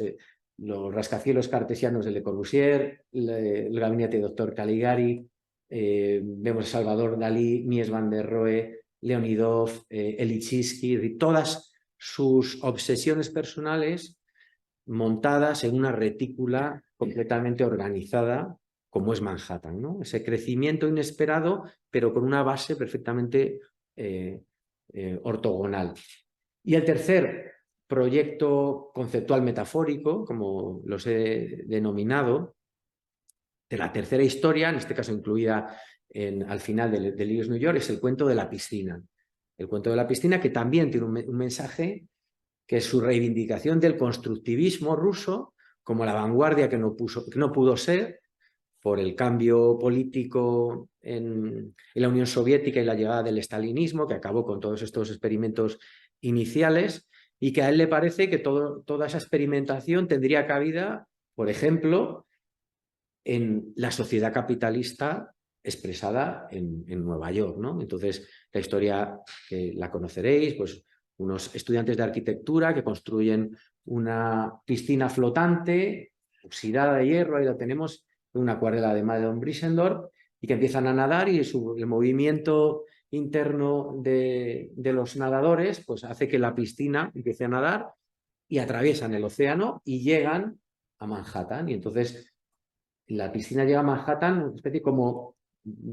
los rascacielos cartesianos de Le Corbusier, el gabinete de Dr. Caligari, vemos a Salvador Dalí, Mies van der Rohe, Leonidov, Elichitsky, todas sus obsesiones personales montadas en una retícula completamente organizada, como es Manhattan, ¿no? Ese crecimiento inesperado, pero con una base perfectamente ortogonal. Y el tercer proyecto conceptual metafórico, como los he denominado, de la tercera historia, en este caso incluida al final de Lewis New York, es el cuento de la piscina. El cuento de la piscina, que también tiene un mensaje, que es su reivindicación del constructivismo ruso como la vanguardia que no pudo ser por el cambio político en la Unión Soviética y la llegada del estalinismo, que acabó con todos estos experimentos iniciales, y que a él le parece que toda esa experimentación tendría cabida, por ejemplo, en la sociedad capitalista expresada en Nueva York, ¿no? Entonces, la historia que la conoceréis, pues unos estudiantes de arquitectura que construyen una piscina flotante, oxidada de hierro, ahí lo tenemos, una acuarela de Madeleine Brissendorf, y que empiezan a nadar y el movimiento interno de los nadadores pues hace que la piscina empiece a nadar y atraviesan el océano y llegan a Manhattan. Y entonces la piscina llega a Manhattan, una especie como,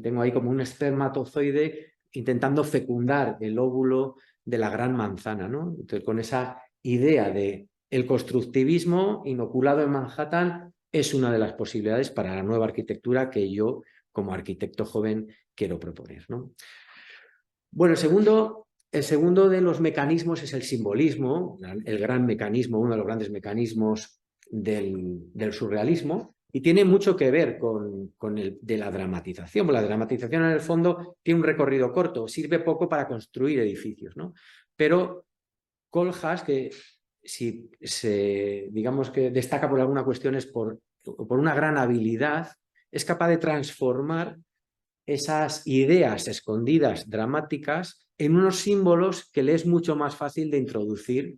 tengo ahí como un espermatozoide intentando fecundar el óvulo de la gran manzana, ¿no? Entonces, con esa idea de el constructivismo inoculado en Manhattan es una de las posibilidades para la nueva arquitectura que yo, como arquitecto joven, quiero proponer, ¿no? Bueno, el segundo de los mecanismos es el simbolismo, el gran mecanismo, uno de los grandes mecanismos del surrealismo, y tiene mucho que ver con el de la dramatización. La dramatización, en el fondo, tiene un recorrido corto, sirve poco para construir edificios, ¿no? Pero Kohlhaas, que si digamos que destaca por alguna cuestión es por una gran habilidad, es capaz de transformar esas ideas escondidas, dramáticas, en unos símbolos que le es mucho más fácil de introducir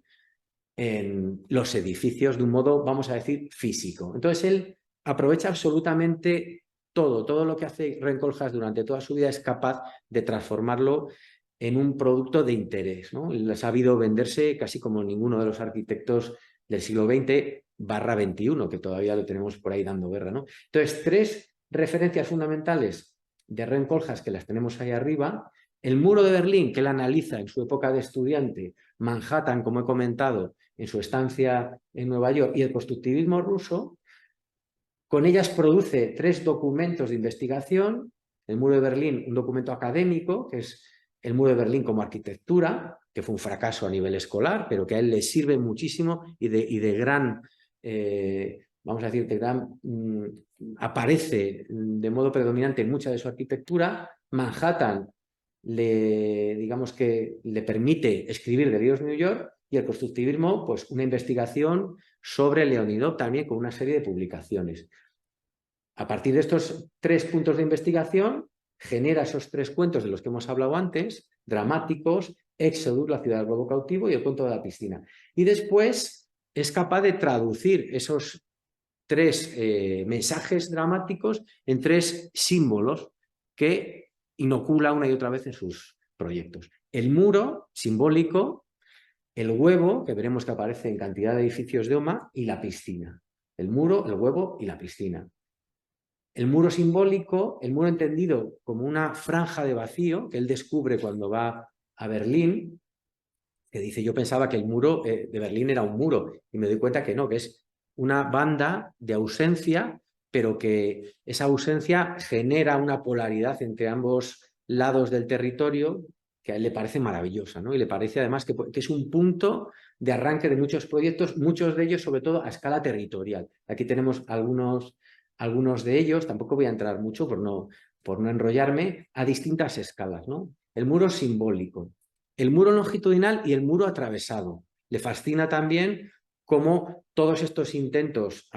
en los edificios de un modo, vamos a decir, físico. Entonces él aprovecha absolutamente todo lo que hace Ren Koolhaas durante toda su vida es capaz de transformarlo en un producto de interés, ¿no? Él ha sabido venderse casi como ninguno de los arquitectos del siglo XX/XXI, que todavía lo tenemos por ahí dando guerra, ¿no? Entonces, tres referencias fundamentales de Ren Koolhaas, que las tenemos ahí arriba: el muro de Berlín, que él analiza en su época de estudiante, Manhattan, como he comentado, en su estancia en Nueva York, y el constructivismo ruso. Con ellas produce tres documentos de investigación: el muro de Berlín, un documento académico, que es el muro de Berlín como arquitectura, que fue un fracaso a nivel escolar, pero que a él le sirve muchísimo y de gran, vamos a decir, aparece de modo predominante en mucha de su arquitectura. Manhattan digamos que le permite escribir The Leaders of New York, y el constructivismo, pues una investigación sobre Leonidov también con una serie de publicaciones. A partir de estos tres puntos de investigación, genera esos tres cuentos de los que hemos hablado antes, dramáticos, Éxodus, la ciudad del globo cautivo, y el cuento de la piscina. Y después es capaz de traducir esos tres mensajes dramáticos en tres símbolos que inocula una y otra vez en sus proyectos. El muro simbólico, el huevo, que veremos que aparece en cantidad de edificios de OMA, y la piscina. El muro, el huevo y la piscina. El muro simbólico, el muro entendido como una franja de vacío que él descubre cuando va a Berlín, que dice: yo pensaba que el muro de Berlín era un muro, y me doy cuenta que no, que es una banda de ausencia, pero que esa ausencia genera una polaridad entre ambos lados del territorio que a él le parece maravillosa, ¿no? Y le parece además que es un punto de arranque de muchos proyectos, muchos de ellos sobre todo a escala territorial. Aquí tenemos algunos de ellos, tampoco voy a entrar mucho por no enrollarme, a distintas escalas, ¿no? El muro simbólico, el muro longitudinal y el muro atravesado. Le fascina también cómo todos estos intentos,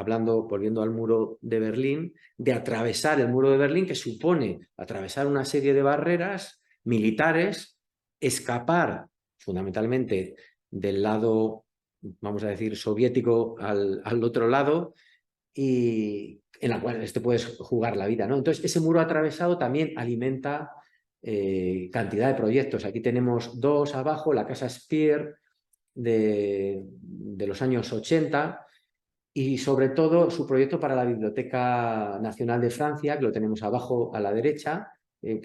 volviendo al muro de Berlín, de atravesar el muro de Berlín, que supone atravesar una serie de barreras militares, escapar fundamentalmente del lado, vamos a decir, soviético al otro lado, y en la cual puedes jugar la vida, ¿no? Entonces, ese muro atravesado también alimenta cantidad de proyectos. Aquí tenemos dos abajo: la Casa Speer de los años 80, y sobre todo su proyecto para la Biblioteca Nacional de Francia, que lo tenemos abajo a la derecha,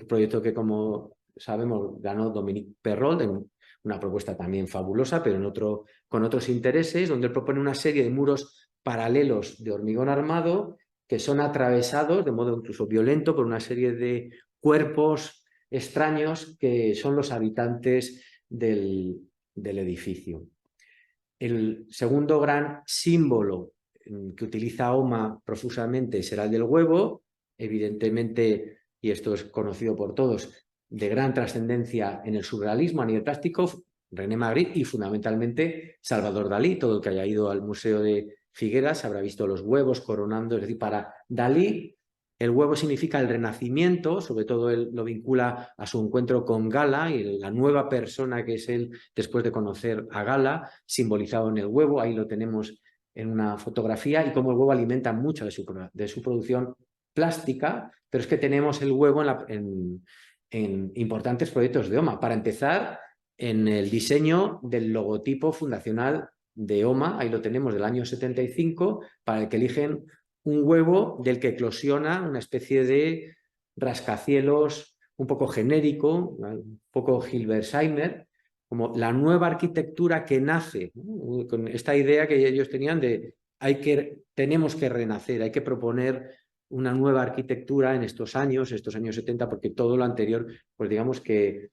proyecto que, como sabemos, ganó Dominique Perrault, en una propuesta también fabulosa, pero con otros intereses, donde él propone una serie de muros paralelos de hormigón armado que son atravesados de modo incluso violento por una serie de cuerpos extraños que son los habitantes del edificio. El segundo gran símbolo que utiliza OMA profusamente será el del huevo, evidentemente, y esto es conocido por todos, de gran trascendencia en el surrealismo a nivel plástico, René Magritte y fundamentalmente Salvador Dalí. Todo el que haya ido al Museo de Figueras habrá visto los huevos coronando, es decir, para Dalí El huevo significa el renacimiento, sobre todo él lo vincula a su encuentro con Gala y la nueva persona que es él después de conocer a Gala, simbolizado en el huevo, ahí lo tenemos en una fotografía, y cómo el huevo alimenta mucho de su producción plástica, pero es que tenemos el huevo en importantes proyectos de OMA. Para empezar, en el diseño del logotipo fundacional de OMA, ahí lo tenemos del año 75, para el que eligen un huevo del que eclosiona una especie de rascacielos un poco genérico, un poco Hilbersheimer, como la nueva arquitectura que nace, ¿no? Con esta idea que ellos tenían de tenemos que renacer, hay que proponer una nueva arquitectura en estos años 70, porque todo lo anterior, pues digamos que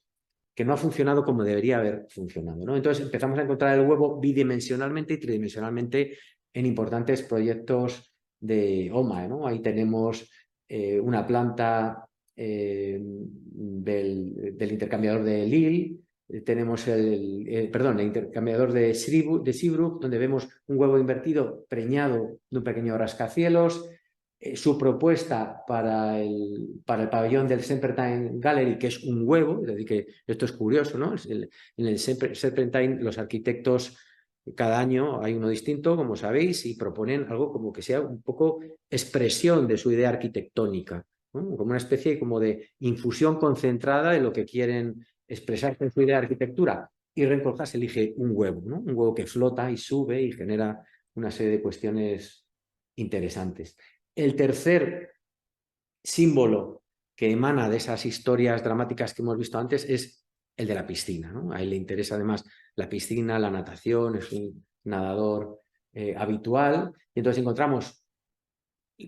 no ha funcionado como debería haber funcionado, ¿no? Entonces empezamos a encontrar el huevo bidimensionalmente y tridimensionalmente en importantes proyectos de OMA, ¿no? Ahí tenemos una planta del intercambiador de Lille, tenemos el intercambiador de Seabrook, donde vemos un huevo invertido preñado de un pequeño rascacielos. Su propuesta para el pabellón del Serpentine Gallery, que es un huevo, es decir, que esto es curioso, ¿no? En el Serpentine los arquitectos cada año hay uno distinto, como sabéis, y proponen algo como que sea un poco expresión de su idea arquitectónica, ¿no? Como una especie como de infusión concentrada de lo que quieren expresar con su idea de arquitectura. Y Rencoljas elige un huevo, ¿no? Un huevo que flota y sube y genera una serie de cuestiones interesantes. El tercer símbolo que emana de esas historias dramáticas que hemos visto antes es el de la piscina, ¿no? A él le interesa además la piscina, la natación, es un nadador habitual, y entonces encontramos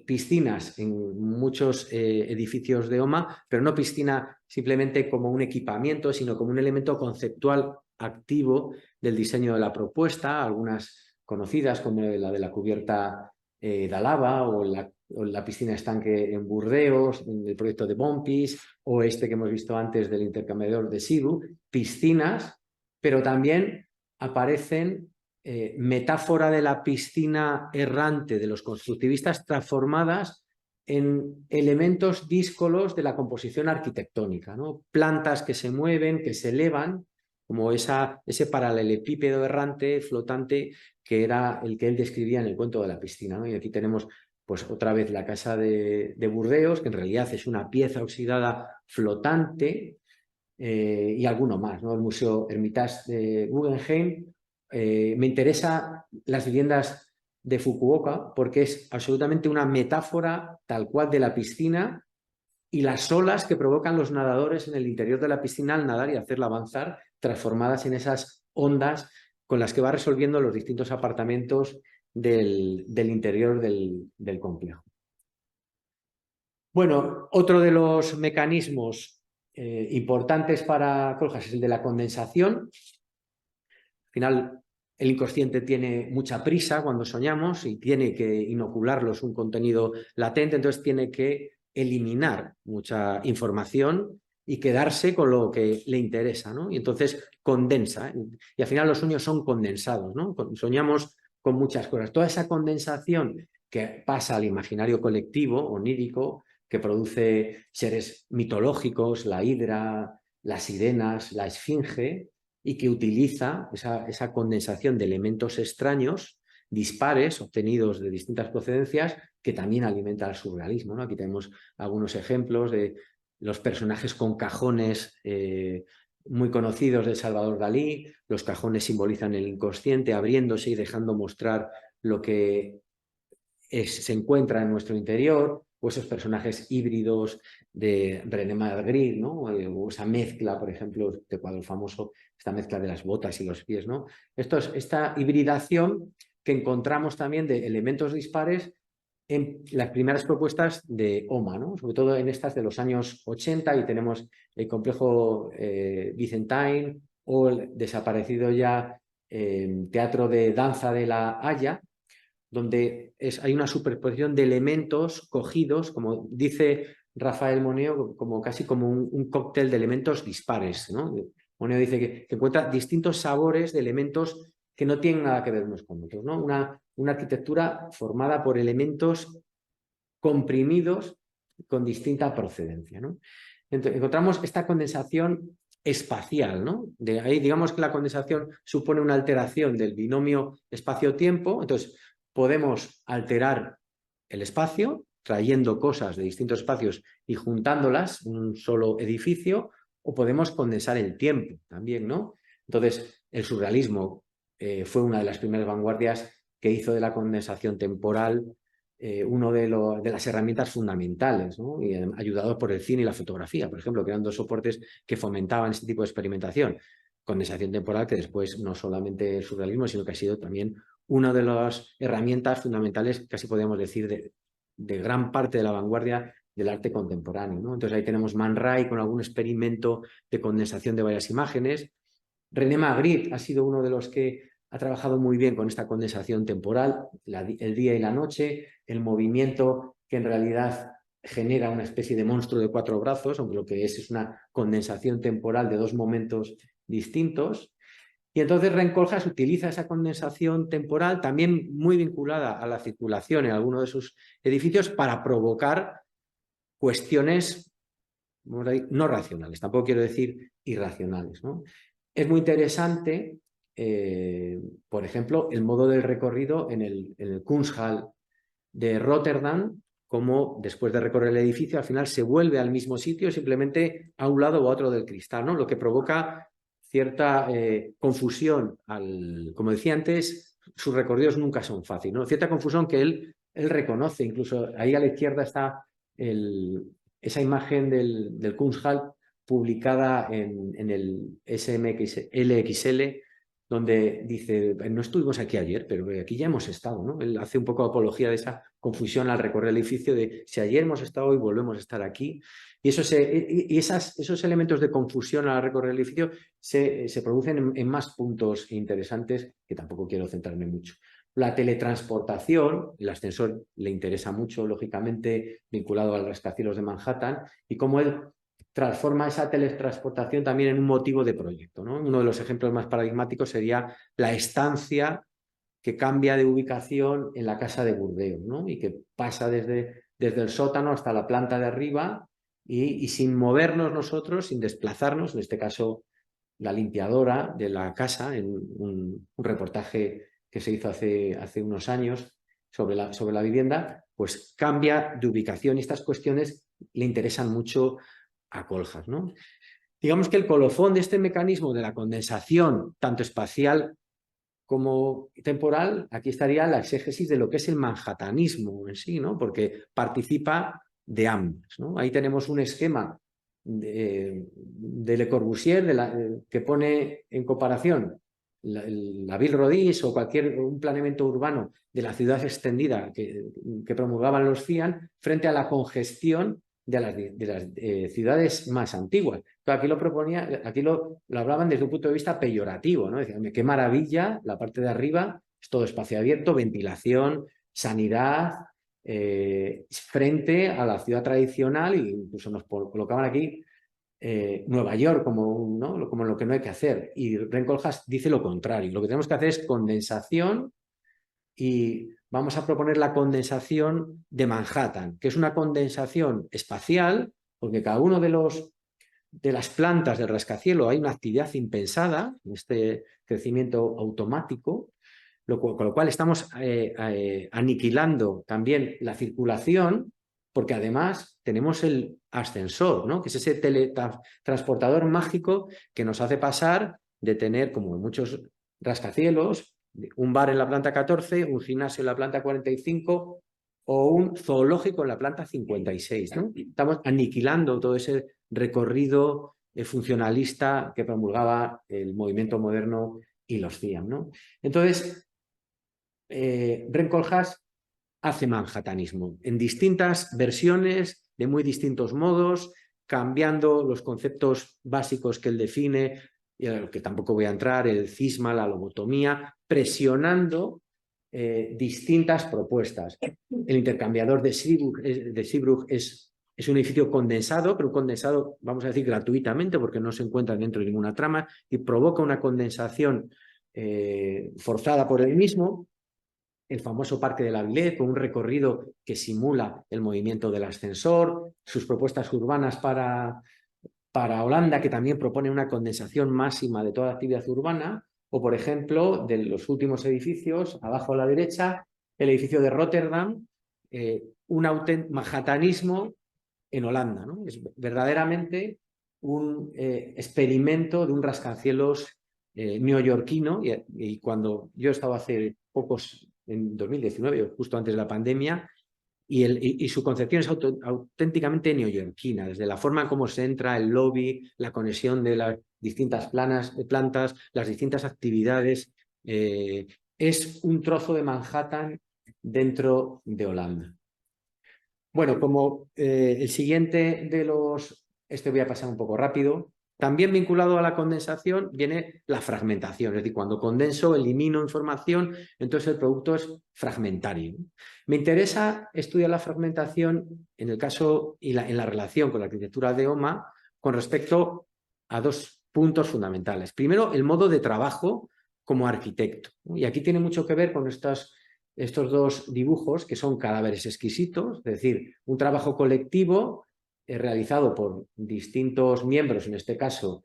piscinas en muchos edificios de OMA, pero no piscina simplemente como un equipamiento, sino como un elemento conceptual activo del diseño de la propuesta, algunas conocidas como la de la cubierta Dalava o la piscina estanque en Burdeos, en el proyecto de Bompis, o este que hemos visto antes del intercambiador de Sidu, piscinas, pero también aparecen metáfora de la piscina errante de los constructivistas transformadas en elementos díscolos de la composición arquitectónica, ¿no? Plantas que se mueven, que se elevan, como ese paralelepípedo errante, flotante, que era el que él describía en el cuento de la piscina, ¿no? Y aquí tenemos pues otra vez la casa de Burdeos, que en realidad es una pieza oxidada flotante, y alguno más, ¿no? El Museo Hermitage de Guggenheim. Me interesa las viviendas de Fukuoka porque es absolutamente una metáfora tal cual de la piscina y las olas que provocan los nadadores en el interior de la piscina al nadar y hacerla avanzar, transformadas en esas ondas con las que va resolviendo los distintos apartamentos del interior del complejo. Bueno, otro de los mecanismos importantes para Coljas es el de la condensación. Al final, el inconsciente tiene mucha prisa cuando soñamos y tiene que inocularlos un contenido latente, entonces tiene que eliminar mucha información y quedarse con lo que le interesa, ¿no? Y entonces condensa, ¿eh? Y al final los sueños son condensados, ¿no? Soñamos con muchas cosas. Toda esa condensación que pasa al imaginario colectivo, onírico, que produce seres mitológicos, la hidra, las sirenas, la esfinge, y que utiliza esa condensación de elementos extraños, dispares, obtenidos de distintas procedencias, que también alimenta el surrealismo, ¿no? Aquí tenemos algunos ejemplos de los personajes con cajones muy conocidos de Salvador Dalí. Los cajones simbolizan el inconsciente, abriéndose y dejando mostrar lo que se encuentra en nuestro interior, o esos personajes híbridos de René Magritte, ¿no? O esa mezcla, por ejemplo, de cuadro famoso, esta mezcla de las botas y los pies, ¿no? Esta hibridación que encontramos también de elementos dispares en las primeras propuestas de OMA, ¿no? Sobre todo en estas de los años 80, y tenemos el complejo Byzantine o el desaparecido ya Teatro de Danza de la Haya, donde hay una superposición de elementos cogidos, como dice Rafael Moneo, como casi como un cóctel de elementos dispares, ¿no? Moneo dice que encuentra distintos sabores de elementos que no tienen nada que ver unos con otros, ¿no? Una arquitectura formada por elementos comprimidos con distinta procedencia, ¿no? Entonces, encontramos esta condensación espacial, ¿no? De ahí, digamos que la condensación supone una alteración del binomio espacio-tiempo, entonces podemos alterar el espacio trayendo cosas de distintos espacios y juntándolas en un solo edificio, o podemos condensar el tiempo también, ¿no? Entonces, el surrealismo fue una de las primeras vanguardias que hizo de la condensación temporal una de las herramientas fundamentales, ¿no? Y ayudado por el cine y la fotografía, por ejemplo, que eran dos soportes que fomentaban este tipo de experimentación. Condensación temporal que después no solamente el surrealismo, sino que ha sido también una de las herramientas fundamentales, casi podríamos decir, de gran parte de la vanguardia del arte contemporáneo, ¿no? Entonces ahí tenemos Man Ray con algún experimento de condensación de varias imágenes. René Magritte ha sido uno de los que ha trabajado muy bien con esta condensación temporal, el día y la noche, el movimiento que en realidad genera una especie de monstruo de 4 brazos, aunque lo que es una condensación temporal de 2 momentos distintos. Y entonces Renn-Koolhaas utiliza esa condensación temporal, también muy vinculada a la circulación en alguno de sus edificios, para provocar cuestiones no racionales, tampoco quiero decir irracionales, ¿no? Es muy interesante, por ejemplo, el modo del recorrido en el Kunsthal de Rotterdam, como después de recorrer el edificio, al final se vuelve al mismo sitio, simplemente a un lado o a otro del cristal, ¿no? Lo que provoca cierta confusión. Como decía antes, sus recorridos nunca son fáciles, ¿no? Cierta confusión que él reconoce, incluso ahí a la izquierda está esa imagen del Kunsthal publicada en el SMLXL, donde dice, no estuvimos aquí ayer, pero aquí ya hemos estado, ¿no? Él hace un poco de apología de esa confusión al recorrer el edificio de si ayer hemos estado hoy volvemos a estar aquí. Y esos elementos de confusión al recorrer el edificio se producen en más puntos interesantes que tampoco quiero centrarme mucho. La teletransportación, el ascensor le interesa mucho, lógicamente, vinculado al rascacielos de Manhattan, y cómo él transforma esa teletransportación también en un motivo de proyecto, ¿no? Uno de los ejemplos más paradigmáticos sería la estancia que cambia de ubicación en la casa de Burdeos, ¿no? Y que pasa desde el sótano hasta la planta de arriba y sin movernos nosotros, sin desplazarnos, en este caso la limpiadora de la casa, en un reportaje que se hizo hace unos años sobre la vivienda, pues cambia de ubicación, y estas cuestiones le interesan mucho a Koolhaas, ¿no? Digamos que el colofón de este mecanismo de la condensación, tanto espacial como temporal, aquí estaría la exégesis de lo que es el manhattanismo en sí, ¿no? Porque participa de ambas, ¿no? Ahí tenemos un esquema de Le Corbusier que pone en comparación la Ville Rodis o un planeamiento urbano de la ciudad extendida que promulgaban los CIAN frente a la congestión de las ciudades más antiguas. Pero aquí lo hablaban desde un punto de vista peyorativo, ¿no? Decían, qué maravilla, la parte de arriba es todo espacio abierto, ventilación, sanidad, frente a la ciudad tradicional, e incluso nos colocaban aquí Nueva York ¿no? Como lo que no hay que hacer. Y Renn-Koolhaas dice lo contrario. Lo que tenemos que hacer es condensación, y vamos a proponer la condensación de Manhattan, que es una condensación espacial, porque cada uno de las plantas del rascacielos hay una actividad impensada, en este crecimiento automático, con lo cual estamos aniquilando también la circulación, porque además tenemos el ascensor, ¿no? Que es ese teletransportador mágico que nos hace pasar de tener, como en muchos rascacielos, un bar en la planta 14, un gimnasio en la planta 45 o un zoológico en la planta 56, ¿no? Estamos aniquilando todo ese recorrido funcionalista que promulgaba el movimiento moderno y los CIAM, ¿no? Entonces, Renn-Koolhaas hace manhattanismo en distintas versiones, de muy distintos modos, cambiando los conceptos básicos que él define, y a lo que tampoco voy a entrar, el cisma, la lobotomía, presionando distintas propuestas. El intercambiador de Seebrugge es un edificio condensado, pero un condensado, vamos a decir, gratuitamente, porque no se encuentra dentro de ninguna trama, y provoca una condensación forzada por él mismo. el famoso Parque de la Villette, con un recorrido que simula el movimiento del ascensor, sus propuestas urbanas para Holanda, que también propone una condensación máxima de toda actividad urbana, o por ejemplo, de los últimos edificios, abajo a la derecha, el edificio de Rotterdam, un manhattanismo en Holanda, ¿no? Es verdaderamente un experimento de un rascacielos neoyorquino, y cuando yo estaba hace pocos, en 2019, justo antes de la pandemia, y su concepción es auténticamente neoyorquina, desde la forma en cómo se entra, el lobby, la conexión de las distintas plantas, las distintas actividades. Es un trozo de Manhattan dentro de Holanda. Bueno, como el siguiente de los... Este voy a pasar un poco rápido. También vinculado a la condensación viene la fragmentación, es decir, cuando condenso, elimino información, entonces el producto es fragmentario. Me interesa estudiar la fragmentación en el caso y en la relación con la arquitectura de OMA con respecto a dos puntos fundamentales. Primero, el modo de trabajo como arquitecto. Y aquí tiene mucho que ver con estos dos dibujos, que son cadáveres exquisitos, es decir, un trabajo colectivo realizado por distintos miembros, en este caso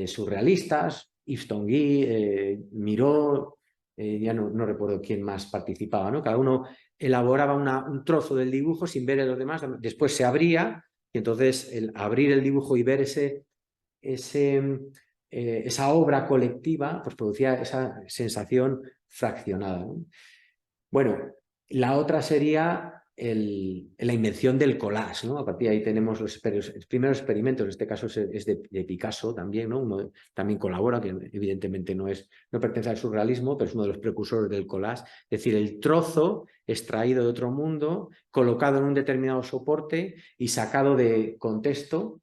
surrealistas, Yves Tanguy, Miró, ya no recuerdo quién más participaba, ¿no? Cada uno elaboraba un trozo del dibujo sin ver a los demás, después se abría, y entonces el abrir el dibujo y ver esa obra colectiva, pues producía esa sensación fraccionada, ¿no? Bueno, la otra sería la invención del collage, ¿no? A partir de ahí tenemos los primeros experimentos, en este caso es de Picasso también, ¿no? Uno también colabora, que evidentemente no pertenece al surrealismo, pero es uno de los precursores del collage, es decir, el trozo extraído de otro mundo, colocado en un determinado soporte y sacado de contexto,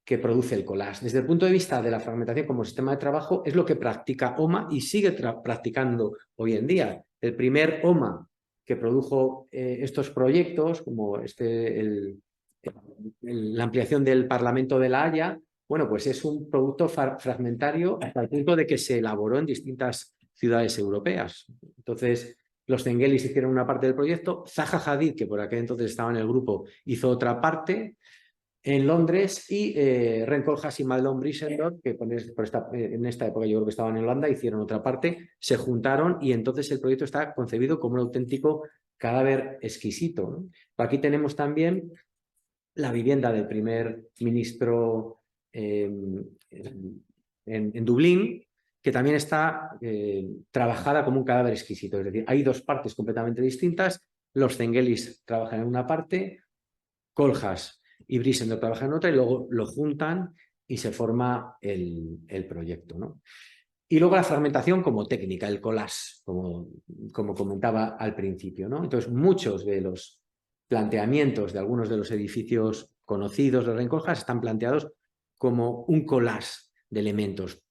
que produce el collage. Desde el punto de vista de la fragmentación como sistema de trabajo, es lo que practica OMA y sigue practicando hoy en día. El primer OMA que produjo estos proyectos, como la ampliación del Parlamento de La Haya, bueno, pues es un producto fragmentario hasta el punto de que se elaboró en distintas ciudades europeas. Entonces, los Zengelis hicieron una parte del proyecto, Zaha Hadid, que por aquel entonces estaba en el grupo, hizo otra parte en Londres, y Rencolhas y Madelon Brissendorf, que en esta época yo creo que estaban en Holanda, hicieron otra parte, se juntaron y entonces el proyecto está concebido como un auténtico cadáver exquisito, ¿no? Aquí tenemos también la vivienda del primer ministro en Dublín, que también está trabajada como un cadáver exquisito. Es decir, hay dos partes completamente distintas. Los Zengelis trabajan en una parte, Colhas y Brissendorf trabajan en otra, y luego lo juntan y se forma el proyecto, ¿no? Y luego la fragmentación como técnica, el collage, como comentaba al principio, ¿no? Entonces, muchos de los planteamientos de algunos de los edificios conocidos de Rencolhas están planteados como un collage de elementos.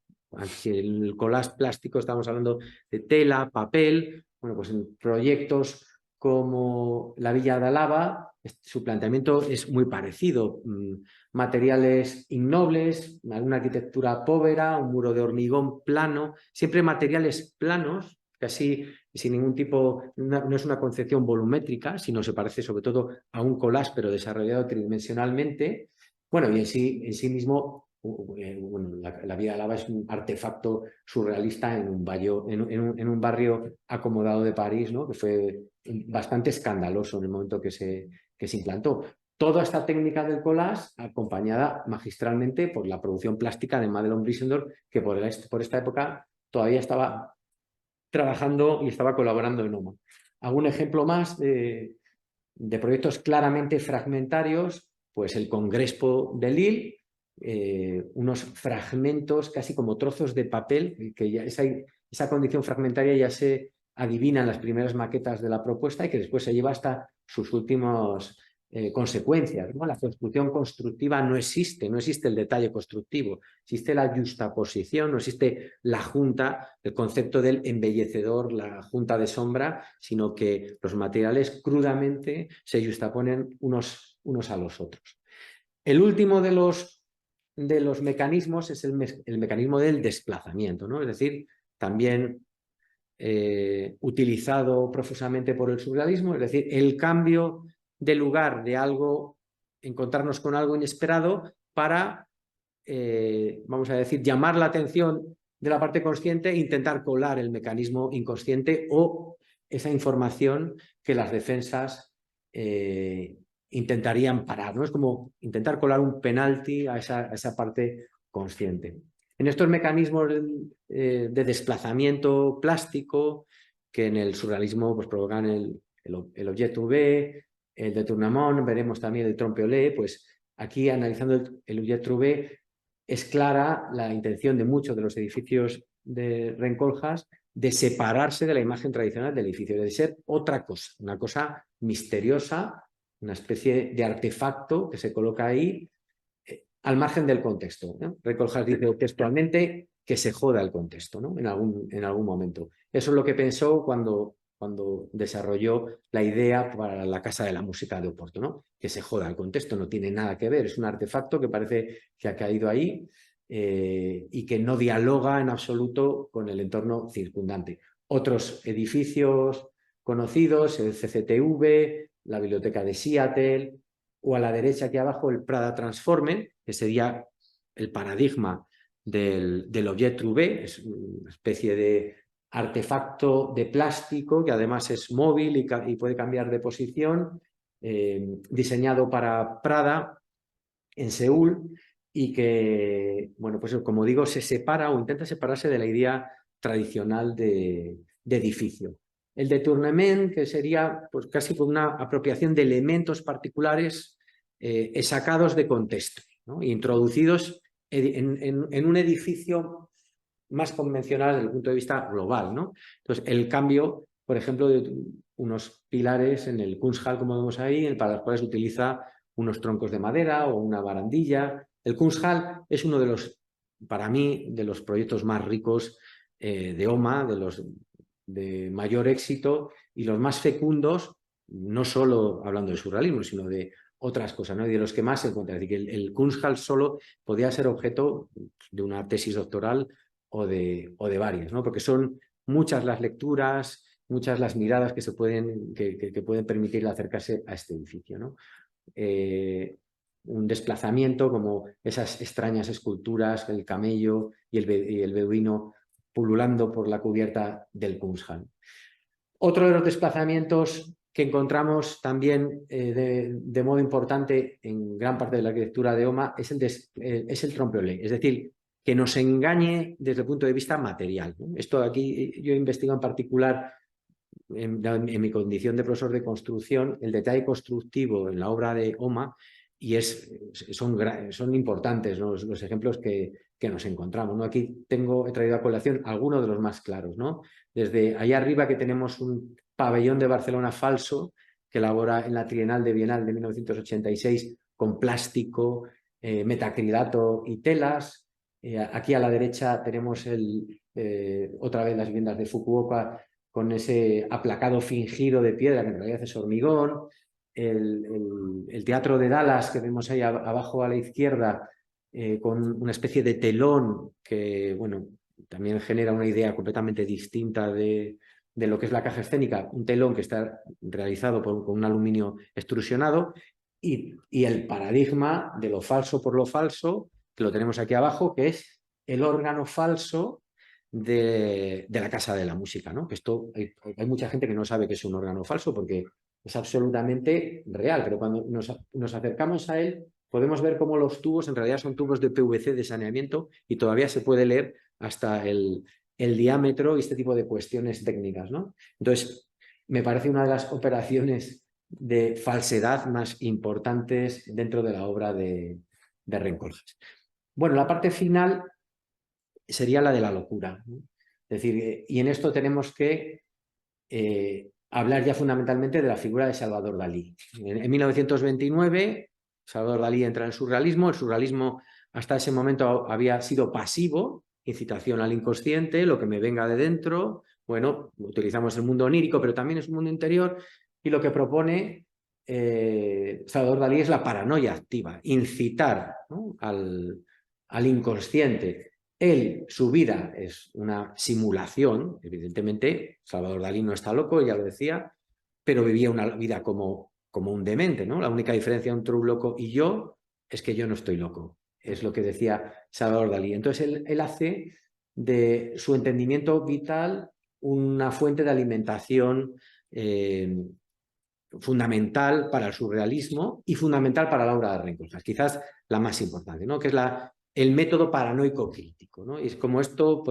El collage plástico, estamos hablando de tela, papel. Bueno, pues en proyectos como la Villa de Álava, su planteamiento es muy parecido. Materiales innobles, una arquitectura povera, un muro de hormigón plano, siempre materiales planos, casi sin ningún tipo, no es una concepción volumétrica, sino se parece sobre todo a un collage, pero desarrollado tridimensionalmente. Bueno, y en sí mismo, bueno, la Villa de Álava es un artefacto surrealista en un barrio acomodado de París, ¿no? Que fue bastante escandaloso en el momento que se implantó. Toda esta técnica del collage acompañada magistralmente por la producción plástica de Madelon Brissendorf, que por esta época todavía estaba trabajando y estaba colaborando en OMA. Algún ejemplo más de proyectos claramente fragmentarios, pues el Congrespo de Lille, unos fragmentos casi como trozos de papel, que ya esa condición fragmentaria ya se adivina en las primeras maquetas de la propuesta y que después se lleva hasta sus últimas consecuencias, ¿no? La construcción constructiva no existe el detalle constructivo, existe la justaposición, no existe la junta, el concepto del embellecedor, la junta de sombra, sino que los materiales crudamente se justaponen unos a los otros. El último de los mecanismos es el mecanismo del desplazamiento, ¿no? Es decir, también utilizado profusamente por el surrealismo, es decir, el cambio de lugar de algo, encontrarnos con algo inesperado para, vamos a decir, llamar la atención de la parte consciente e intentar colar el mecanismo inconsciente o esa información que las defensas intentarían parar, ¿no? Es como intentar colar un penalti a esa parte consciente. En estos mecanismos de desplazamiento plástico que en el surrealismo pues, provocan el objet trouvé, el détournement, veremos también el trompe-l'œil, pues aquí analizando el objet trouvé es clara la intención de muchos de los edificios de Rencoljas de separarse de la imagen tradicional del edificio, de ser otra cosa, una cosa misteriosa, una especie de artefacto que se coloca ahí al margen del contexto, ¿no? Rencoljas dice textualmente que se joda el contexto, ¿no? en algún momento. Eso es lo que pensó cuando desarrolló la idea para la Casa de la Música de Oporto, ¿no? Que se joda el contexto, no tiene nada que ver, es un artefacto que parece que ha caído ahí y que no dialoga en absoluto con el entorno circundante. Otros edificios conocidos, el CCTV, la Biblioteca de Seattle, o a la derecha aquí abajo el Prada Transforme, que sería el paradigma del objet trouvé, es una especie de artefacto de plástico que además es móvil y puede cambiar de posición, diseñado para Prada en Seúl y que, bueno, pues como digo, se separa o intenta separarse de la idea tradicional de edificio. El détournement, que sería pues, casi por una apropiación de elementos particulares sacados de contexto, ¿no? Introducidos en un edificio más convencional desde el punto de vista global, ¿no? Entonces, el cambio, por ejemplo, de unos pilares en el Kunsthal, como vemos ahí, para los cuales utiliza unos troncos de madera o una barandilla. El Kunsthal es uno de los, para mí, de los proyectos más ricos de OMA, de los de mayor éxito y los más fecundos, no solo hablando de surrealismo, sino de otras cosas, ¿no? Y de los que más se encuentran. Es decir, que el Kunsthal solo podía ser objeto de una tesis doctoral o de varias, ¿no? Porque son muchas las lecturas, muchas las miradas que pueden permitir acercarse a este edificio, ¿no? Un desplazamiento como esas extrañas esculturas, el camello y el beduino pululando por la cubierta del Kunsthal. Otro de los desplazamientos que encontramos también de modo importante en gran parte de la arquitectura de OMA es el trompe-l'œil, es decir, que nos engañe desde el punto de vista material, ¿no? Esto aquí yo investigo en particular en mi condición de profesor de construcción, el detalle constructivo en la obra de OMA y son importantes, ¿no? los ejemplos que nos encontramos, ¿no? Aquí he traído a colación algunos de los más claros, ¿no? Desde allá arriba que tenemos un pabellón de Barcelona falso que elabora en la Trienal de Bienal de 1986 con plástico, metacrilato y telas. Aquí a la derecha tenemos otra vez las viviendas de Fukuoka con ese aplacado fingido de piedra que en realidad es hormigón. El teatro de Dallas que vemos ahí abajo a la izquierda con una especie de telón que, bueno, también genera una idea completamente distinta de lo que es la caja escénica, un telón que está realizado con un aluminio extrusionado y el paradigma de lo falso por lo falso, que lo tenemos aquí abajo, que es el órgano falso de la Casa de la Música, ¿no? Que esto hay mucha gente que no sabe que es un órgano falso porque es absolutamente real, pero cuando nos acercamos a él podemos ver cómo los tubos en realidad son tubos de PVC de saneamiento y todavía se puede leer hasta el diámetro y este tipo de cuestiones técnicas, ¿no? Entonces, me parece una de las operaciones de falsedad más importantes dentro de la obra de Rencoljas. Bueno, la parte final sería la de la locura, ¿no? Es decir, y en esto tenemos que hablar ya fundamentalmente de la figura de Salvador Dalí. En 1929, Salvador Dalí entra en el surrealismo hasta ese momento había sido pasivo, incitación al inconsciente, lo que me venga de dentro, bueno, utilizamos el mundo onírico, pero también es un mundo interior, y lo que propone Salvador Dalí es la paranoia activa, incitar, ¿no? al inconsciente. Su vida es una simulación, evidentemente, Salvador Dalí no está loco, ya lo decía, pero vivía una vida como un demente, ¿no? La única diferencia entre un loco y yo es que yo no estoy loco, es lo que decía Salvador Dalí. Entonces él hace de su entendimiento vital una fuente de alimentación fundamental para el surrealismo y fundamental para la obra de Rencoljas, quizás la más importante, ¿no? Que es el método paranoico crítico, ¿no? Y es como esto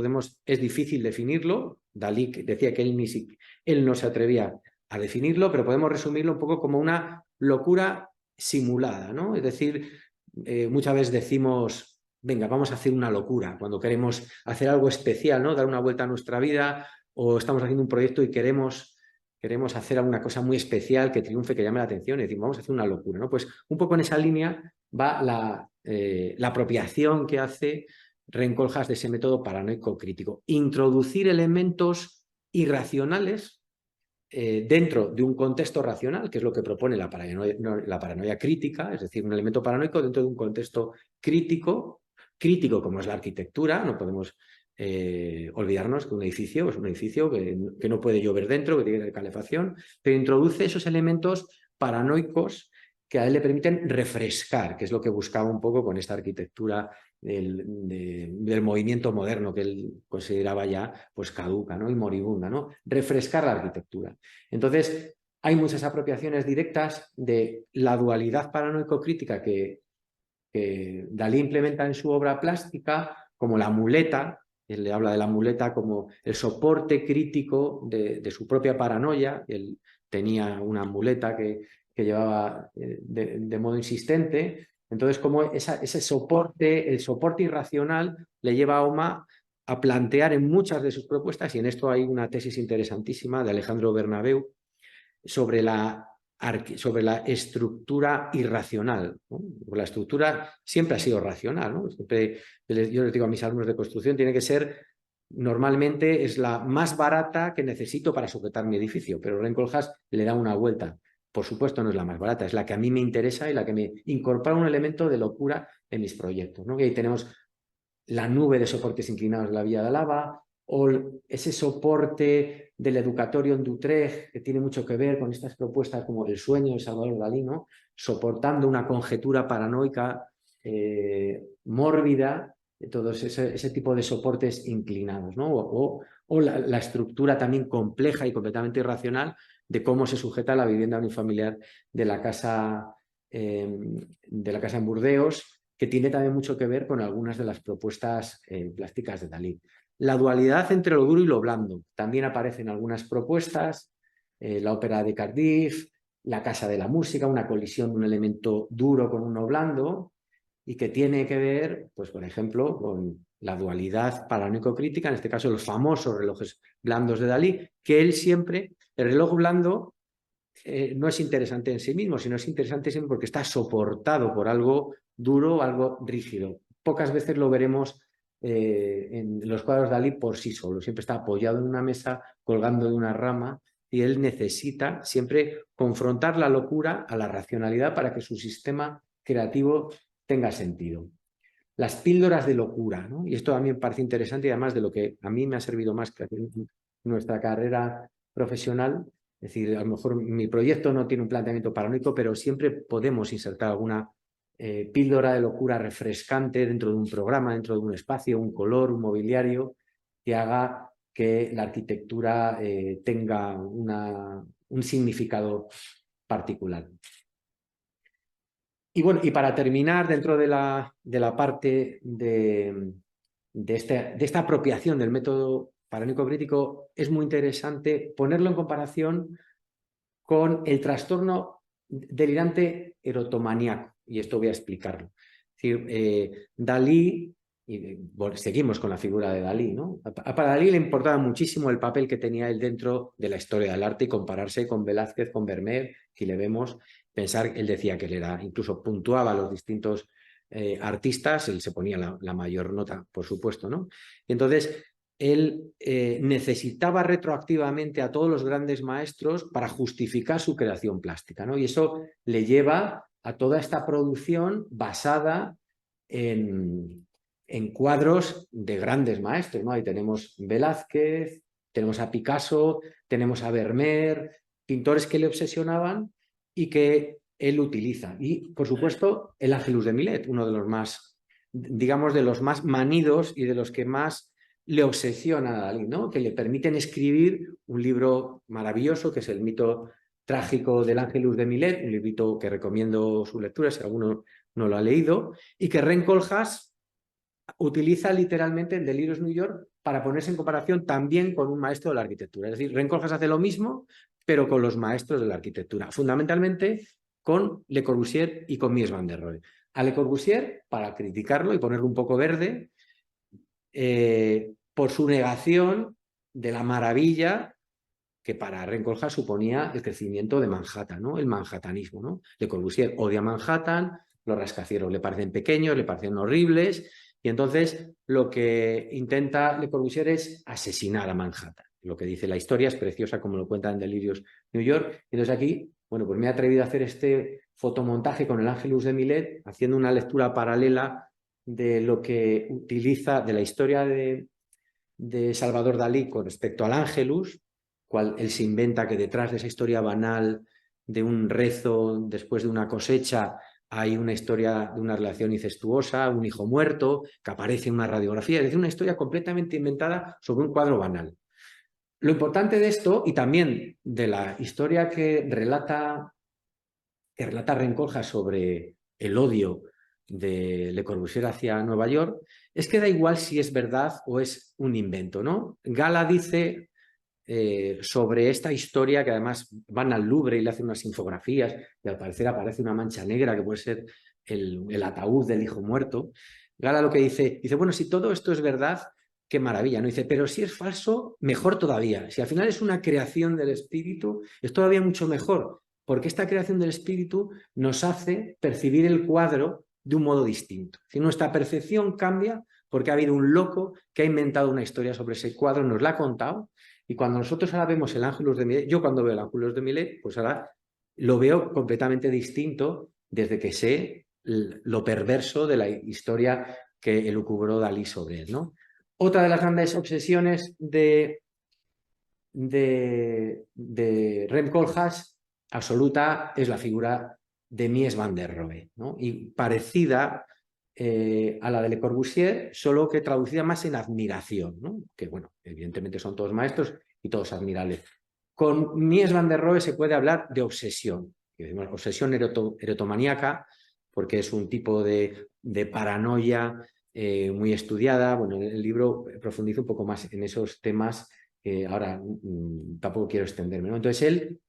es difícil definirlo. Dalí decía que él no se atrevía a definirlo, pero podemos resumirlo un poco como una locura simulada, ¿no? Es decir, muchas veces decimos, venga, vamos a hacer una locura cuando queremos hacer algo especial, ¿no? Dar una vuelta a nuestra vida, o estamos haciendo un proyecto y queremos hacer alguna cosa muy especial que triunfe, que llame la atención, y decimos, vamos a hacer una locura, ¿no? Pues un poco en esa línea va la apropiación que hace Rencoljas de ese método paranoico crítico. Introducir elementos irracionales dentro de un contexto racional, que es lo que propone la paranoia crítica, es decir, un elemento paranoico dentro de un contexto crítico como es la arquitectura. No podemos olvidarnos que un edificio es un edificio que no puede llover dentro, que tiene calefacción, pero introduce esos elementos paranoicos que a él le permiten refrescar, que es lo que buscaba un poco con esta arquitectura del movimiento moderno que él consideraba ya pues caduca, ¿no? Y moribunda, ¿no? Refrescar la arquitectura. Entonces, hay muchas apropiaciones directas de la dualidad paranoico-crítica que Dalí implementa en su obra plástica, como la muleta. Él le habla de la muleta como el soporte crítico de su propia paranoia. Él tenía una muleta que llevaba de modo insistente. Entonces, como ese soporte, el soporte irracional, le lleva a Oma a plantear en muchas de sus propuestas, y en esto hay una tesis interesantísima de Alejandro Bernabeu, sobre la estructura irracional, ¿no? La estructura siempre ha sido racional, ¿no? Siempre, yo les digo a mis alumnos de construcción, tiene que ser, normalmente es la más barata que necesito para sujetar mi edificio, pero Rencoljas le da una vuelta. Por supuesto no es la más barata, es la que a mí me interesa y la que me incorpora un elemento de locura en mis proyectos, ¿no? Y ahí tenemos la nube de soportes inclinados de la Vía de Lava, o ese soporte del Educatorio en Utrecht, que tiene mucho que ver con estas propuestas como el sueño de Salvador Dalí, ¿no? Soportando una conjetura paranoica mórbida, todos ese tipo de soportes inclinados, ¿no? O la estructura también compleja y completamente irracional de cómo se sujeta la vivienda unifamiliar de la casa en Burdeos, que tiene también mucho que ver con algunas de las propuestas plásticas de Dalí. La dualidad entre lo duro y lo blando también aparece en algunas propuestas, la ópera de Cardiff, la Casa de la Música, una colisión de un elemento duro con uno blando, y que tiene que ver, pues por ejemplo, con la dualidad paranoico-crítica, en este caso los famosos relojes blandos de Dalí, que él siempre, el reloj blando no es interesante en sí mismo, sino es interesante siempre porque está soportado por algo duro, algo rígido. Pocas veces lo veremos en los cuadros de Dalí por sí solo, siempre está apoyado en una mesa, colgando de una rama, y él necesita siempre confrontar la locura a la racionalidad para que su sistema creativo tenga sentido. Las píldoras de locura, ¿no? Y esto a mí me parece interesante, y además de lo que a mí me ha servido más que en nuestra carrera profesional. Es decir, a lo mejor mi proyecto no tiene un planteamiento paranoico, pero siempre podemos insertar alguna píldora de locura refrescante dentro de un programa, dentro de un espacio, un color, un mobiliario, que haga que la arquitectura tenga un significado particular. Y bueno, y para terminar, dentro de la parte de esta apropiación del método paranoico crítico, es muy interesante ponerlo en comparación con el trastorno delirante erotomaníaco, y esto voy a explicarlo. Es decir, Dalí, y seguimos con la figura de Dalí, ¿no? Para Dalí le importaba muchísimo el papel que tenía él dentro de la historia del arte, y compararse con Velázquez, con Vermeer, que le vemos pensar, él decía que él era, incluso puntuaba a los distintos artistas, él se ponía la mayor nota, por supuesto, ¿no? Entonces, él necesitaba retroactivamente a todos los grandes maestros para justificar su creación plástica, ¿no? Y eso le lleva a toda esta producción basada en en cuadros de grandes maestros, ¿no? Ahí tenemos Velázquez, tenemos a Picasso, tenemos a Vermeer, pintores que le obsesionaban y que él utiliza. Y, por supuesto, el Ángelus de Millet, uno de los más, digamos, de los más manidos y de los que más le obsesiona a Dalí, ¿no? Que le permiten escribir un libro maravilloso, que es el mito trágico del Ángelus de Millet, un librito que recomiendo su lectura si alguno no lo ha leído, y que Ren Koolhaas utiliza literalmente en Delirios New York para ponerse en comparación también con un maestro de la arquitectura. Es decir, Ren Koolhaas hace lo mismo, pero con los maestros de la arquitectura, fundamentalmente con Le Corbusier y con Mies van der Rohe. A Le Corbusier, para criticarlo y ponerlo un poco verde, por su negación de la maravilla que para Ren Koolhaas suponía el crecimiento de Manhattan, ¿no? El manhattanismo, ¿no? Le Corbusier odia Manhattan, los rascacielos le parecen pequeños, le parecen horribles, y entonces lo que intenta Le Corbusier es asesinar a Manhattan. Lo que dice la historia es preciosa, como lo cuenta en Delirios New York. Entonces aquí, bueno, pues me he atrevido a hacer este fotomontaje con el Ángelus de Millet, haciendo una lectura paralela de lo que utiliza, de la historia de Salvador Dalí con respecto al Ángelus, cual él se inventa que detrás de esa historia banal de un rezo después de una cosecha hay una historia de una relación incestuosa, un hijo muerto, que aparece en una radiografía, es decir, una historia completamente inventada sobre un cuadro banal. Lo importante de esto, y también de la historia que relata Ren Koolhaas sobre el odio de Le Corbusier hacia Nueva York, es que da igual si es verdad o es un invento, ¿no? Gala dice sobre esta historia, que además van al Louvre y le hacen unas infografías, y al parecer aparece una mancha negra que puede ser el ataúd del hijo muerto. Gala lo que dice, bueno, si todo esto es verdad, qué maravilla, ¿no? Dice, pero si es falso, mejor todavía. Si al final es una creación del espíritu, es todavía mucho mejor, porque esta creación del espíritu nos hace percibir el cuadro de un modo distinto. Si nuestra percepción cambia porque ha habido un loco que ha inventado una historia sobre ese cuadro, nos la ha contado, y cuando nosotros ahora vemos el Ángelus de Millet, yo cuando veo el Ángelus de Millet, pues ahora lo veo completamente distinto desde que sé lo perverso de la historia que elucubró Dalí sobre él, ¿no? Otra de las grandes obsesiones de Rem Koolhaas absoluta es la figura de Mies van der Rohe, ¿no? Y parecida a la de Le Corbusier, solo que traducida más en admiración, ¿no? Que bueno, evidentemente son todos maestros y todos admirables. Con Mies van der Rohe se puede hablar de obsesión, obsesión erotomaníaca, porque es un tipo de paranoia muy estudiada. Bueno, el libro profundiza un poco más en esos temas. Ahora tampoco quiero extenderme, ¿no? Entonces él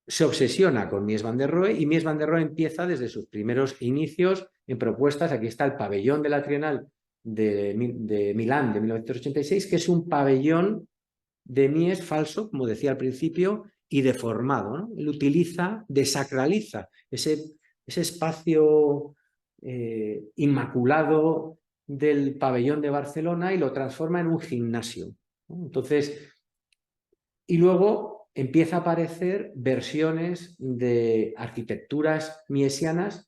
se obsesiona con Mies van der Rohe, y Mies van der Rohe empieza desde sus primeros inicios en propuestas. Aquí está el pabellón de la Trienal de Milán de 1986, que es un pabellón de Mies falso, como decía al principio, y deformado, ¿no? Él utiliza, desacraliza ese espacio inmaculado del pabellón de Barcelona y lo transforma en un gimnasio, ¿no? Entonces, y luego empieza a aparecer versiones de arquitecturas miesianas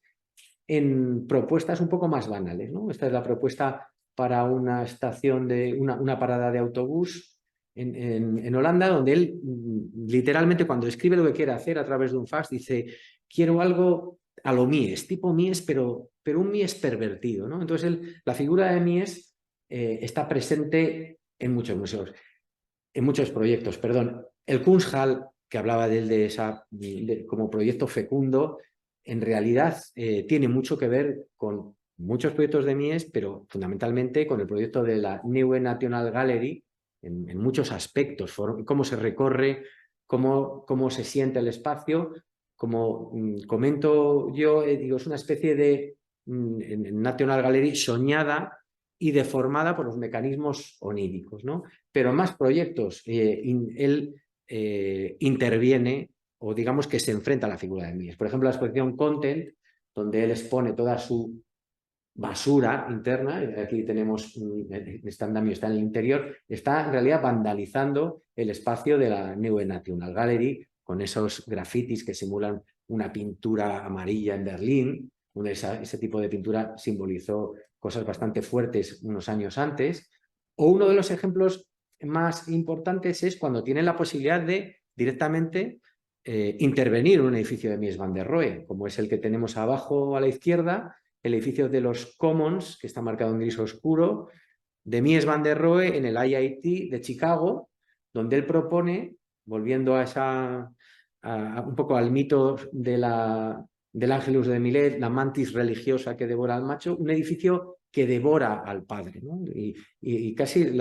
en propuestas un poco más banales, ¿no? Esta es la propuesta para una estación de una parada de autobús en Holanda, donde él literalmente, cuando escribe lo que quiere hacer a través de un fax, dice: quiero algo a lo Mies, tipo Mies, pero un Mies pervertido, ¿no? Entonces la figura de Mies está presente en muchos museos, en muchos proyectos, perdón. El Kunsthal, que hablaba de él como proyecto fecundo, en realidad tiene mucho que ver con muchos proyectos de Mies, pero fundamentalmente con el proyecto de la Nieuwe National Gallery, en muchos aspectos, cómo se recorre, cómo se siente el espacio. Como comento yo, digo, es una especie de National Gallery soñada y deformada por los mecanismos oníricos, ¿no? Pero más proyectos, él interviene, o digamos que se enfrenta a la figura de Mies. Por ejemplo, la exposición Content, donde él expone toda su basura interna, aquí tenemos, este andamio está en el interior, está en realidad vandalizando el espacio de la Nieuwe National Gallery, con esos grafitis que simulan una pintura amarilla en Berlín, Ese tipo de pintura simbolizó cosas bastante fuertes unos años antes. O uno de los ejemplos más importantes es cuando tienen la posibilidad de directamente intervenir en un edificio de Mies van der Rohe, como es el que tenemos abajo a la izquierda, el edificio de los Commons, que está marcado en gris oscuro, de Mies van der Rohe en el IIT de Chicago, donde él propone, volviendo a un poco al mito del Ángelus de Milet, la mantis religiosa que devora al macho, un edificio que devora al padre, ¿no? Y casi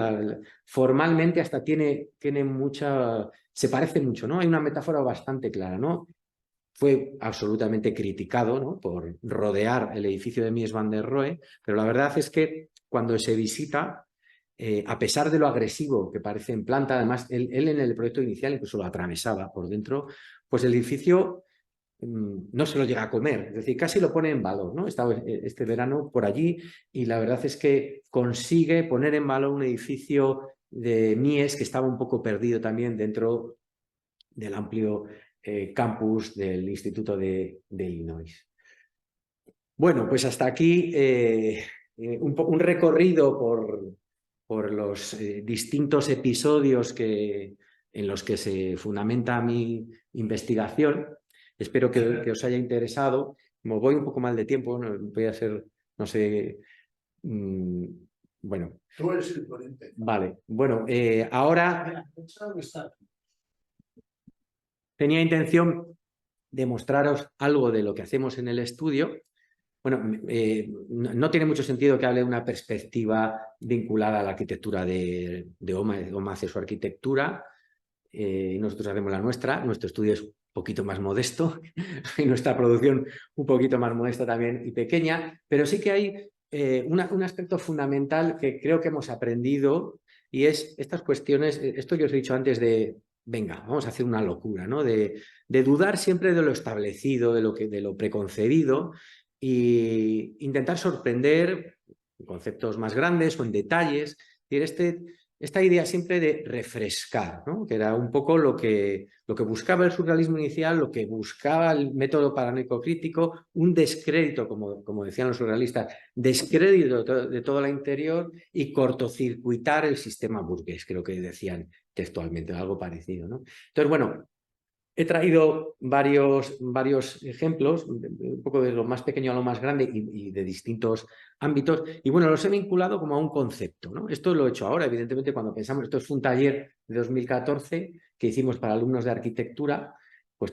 formalmente hasta tiene mucha... se parece mucho, ¿no? Hay una metáfora bastante clara, ¿no? Fue absolutamente criticado, ¿no?, por rodear el edificio de Mies van der Rohe, pero la verdad es que cuando se visita, a pesar de lo agresivo que parece en planta, además él en el proyecto inicial incluso lo atravesaba por dentro, pues el edificio no se lo llega a comer, es decir, casi lo pone en valor, ¿no? He estado este verano por allí y la verdad es que consigue poner en valor un edificio de Mies que estaba un poco perdido también dentro del amplio campus del Instituto de Illinois. Bueno, pues hasta aquí un recorrido por los distintos episodios en los que se fundamenta mi investigación. Espero que os haya interesado. Como voy un poco mal de tiempo, no, voy a ser, no sé... bueno. Tú eres el ponente. Vale, bueno, ahora tenía intención de mostraros algo de lo que hacemos en el estudio. Bueno, no tiene mucho sentido que hable de una perspectiva vinculada a la arquitectura de OMA. OMA hace su arquitectura y nosotros hacemos la nuestra. Nuestro estudio es un poquito más modesto y nuestra producción un poquito más modesta también y pequeña, pero sí que hay un aspecto fundamental que creo que hemos aprendido y es estas cuestiones, esto que os he dicho antes de, venga, vamos a hacer una locura, ¿no? De dudar siempre de lo establecido, de lo preconcebido e intentar sorprender en conceptos más grandes o en detalles. Esta idea siempre de refrescar, ¿no?, que era un poco lo que buscaba el surrealismo inicial, lo que buscaba el método paranoico crítico, un descrédito, como decían los surrealistas, descrédito de todo lo interior y cortocircuitar el sistema burgués, creo que decían textualmente, algo parecido, ¿no? Entonces, bueno, he traído varios ejemplos, un poco de lo más pequeño a lo más grande y de distintos ámbitos. Y bueno, los he vinculado como a un concepto, ¿no? Esto lo he hecho ahora, evidentemente, cuando pensamos, esto fue un taller de 2014 que hicimos para alumnos de arquitectura, pues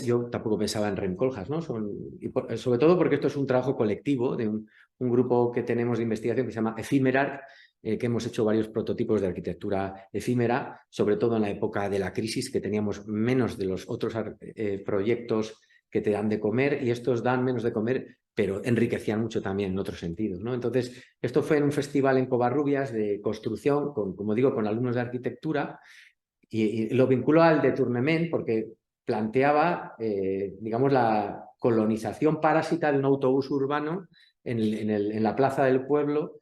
yo tampoco pensaba en Rem Koolhaas, ¿no? Sobre todo porque esto es un trabajo colectivo de un grupo que tenemos de investigación que se llama Ephemeral, que hemos hecho varios prototipos de arquitectura efímera, sobre todo en la época de la crisis, que teníamos menos de los otros proyectos que te dan de comer, y estos dan menos de comer, pero enriquecían mucho también en otros sentidos, ¿no? Entonces, esto fue en un festival en Covarrubias de construcción, como digo, con alumnos de arquitectura, y lo vinculo al de Tournement porque planteaba, digamos, la colonización parásita de un autobús urbano en la plaza del pueblo,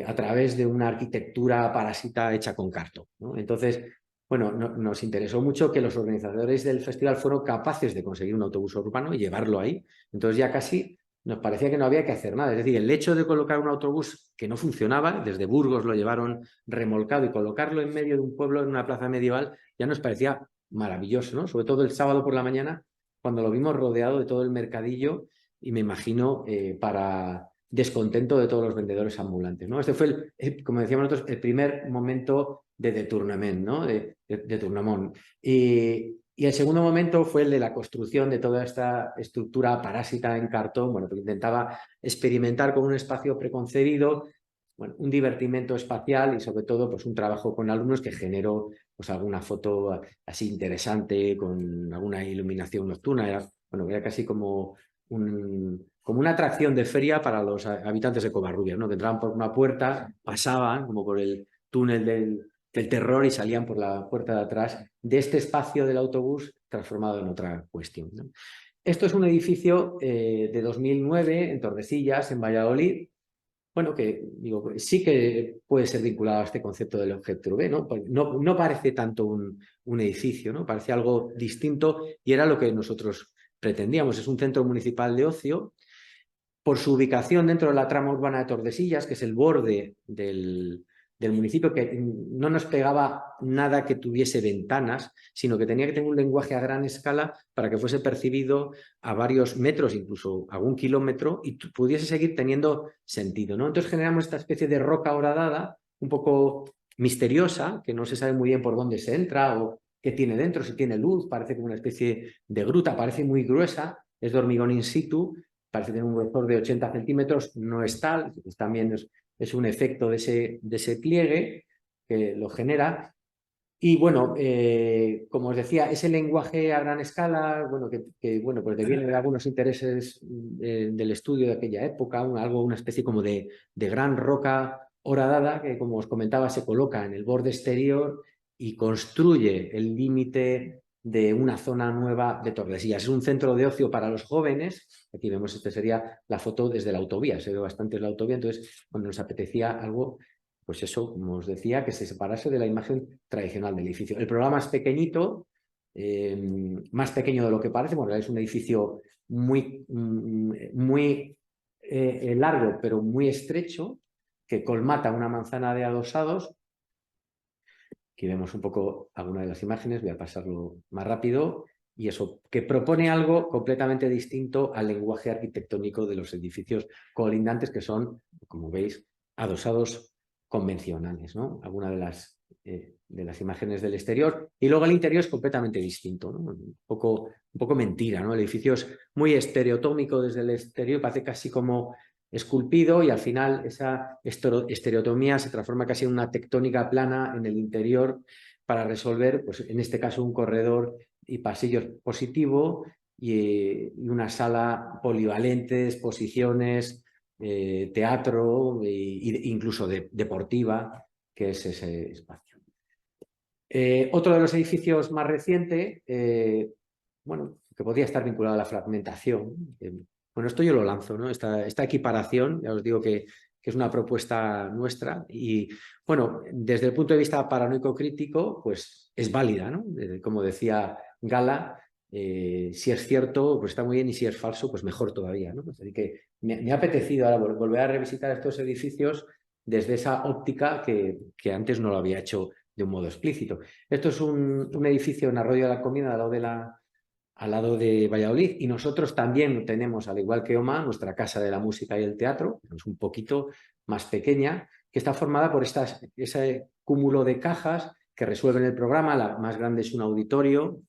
a través de una arquitectura parásita hecha con cartón, ¿no? Entonces, bueno, nos interesó mucho que los organizadores del festival fueron capaces de conseguir un autobús urbano y llevarlo ahí. Entonces ya casi nos parecía que no había que hacer nada. Es decir, el hecho de colocar un autobús que no funcionaba, desde Burgos lo llevaron remolcado, y colocarlo en medio de un pueblo, en una plaza medieval, ya nos parecía maravilloso, ¿no? Sobre todo el sábado por la mañana, cuando lo vimos rodeado de todo el mercadillo, y me imagino para descontento de todos los vendedores ambulantes, ¿no? Este fue, como decíamos nosotros, el primer momento de detournement, ¿no? De tournement. Y el segundo momento fue el de la construcción de toda esta estructura parásita en cartón, bueno, porque intentaba experimentar con un espacio preconcebido, bueno, un divertimento espacial y sobre todo pues un trabajo con alumnos que generó pues alguna foto así interesante con alguna iluminación nocturna. Era casi como una atracción de feria para los habitantes de Covarrubias, ¿no? Que entraban por una puerta, pasaban como por el túnel del terror y salían por la puerta de atrás de este espacio del autobús transformado en otra cuestión, ¿no? Esto es un edificio de 2009 en Tordesillas, en Valladolid. Bueno, que digo, sí que puede ser vinculado a este concepto del objeto urbano, ¿no? Pues no parece tanto un edificio, ¿no? Parece algo distinto y era lo que nosotros pretendíamos. Es un centro municipal de ocio por su ubicación dentro de la trama urbana de Tordesillas, que es el borde del municipio, que no nos pegaba nada que tuviese ventanas, sino que tenía que tener un lenguaje a gran escala para que fuese percibido a varios metros, incluso a un kilómetro, y pudiese seguir teniendo sentido, ¿no? Entonces generamos esta especie de roca horadada, un poco misteriosa, que no se sabe muy bien por dónde se entra o qué tiene dentro, si tiene luz, parece como una especie de gruta, parece muy gruesa, es de hormigón in situ, parece tener un grosor de 80 centímetros, no es tal, también es un efecto de ese pliegue que lo genera. Y bueno, como os decía, ese lenguaje a gran escala, bueno, bueno, pues deviene de algunos intereses del estudio de aquella época, una especie como de gran roca horadada que, como os comentaba, se coloca en el borde exterior y construye el límite de una zona nueva de Tordesillas. Es un centro de ocio para los jóvenes. Aquí vemos, esta sería la foto desde la autovía, se ve bastante la autovía, entonces cuando nos apetecía algo, pues eso, como os decía, que se separase de la imagen tradicional del edificio. El programa es pequeñito, más pequeño de lo que parece, porque es un edificio muy largo, pero muy estrecho, que colmata una manzana de adosados. Aquí vemos un poco alguna de las imágenes, voy a pasarlo más rápido, y eso, que propone algo completamente distinto al lenguaje arquitectónico de los edificios colindantes, que son, como veis, adosados convencionales, ¿no? Alguna de las imágenes del exterior. Y luego el interior es completamente distinto, ¿no? Un poco mentira, ¿no? El edificio es muy estereotómico desde el exterior, parece casi como esculpido, y al final esa estereotomía se transforma casi en una tectónica plana en el interior para resolver, pues en este caso, un corredor y pasillos positivo y una sala polivalente, exposiciones, teatro e incluso deportiva, que es ese espacio. Otro de los edificios más reciente, bueno, que podría estar vinculado a la fragmentación. Bueno, esto yo lo lanzo, ¿no? Esta equiparación, ya os digo que es una propuesta nuestra y, bueno, desde el punto de vista paranoico crítico, pues es válida, ¿no? Como decía Gala, si es cierto, pues está muy bien, y si es falso, pues mejor todavía, ¿no? Así que me ha apetecido ahora volver a revisitar estos edificios desde esa óptica que antes no lo había hecho de un modo explícito. Esto es un edificio en Arroyo de la Comida, al lado de Valladolid, y nosotros también tenemos, al igual que OMA, nuestra Casa de la Música y el Teatro, que es un poquito más pequeña, que está formada por ese cúmulo de cajas que resuelven el programa. La más grande es un auditorio,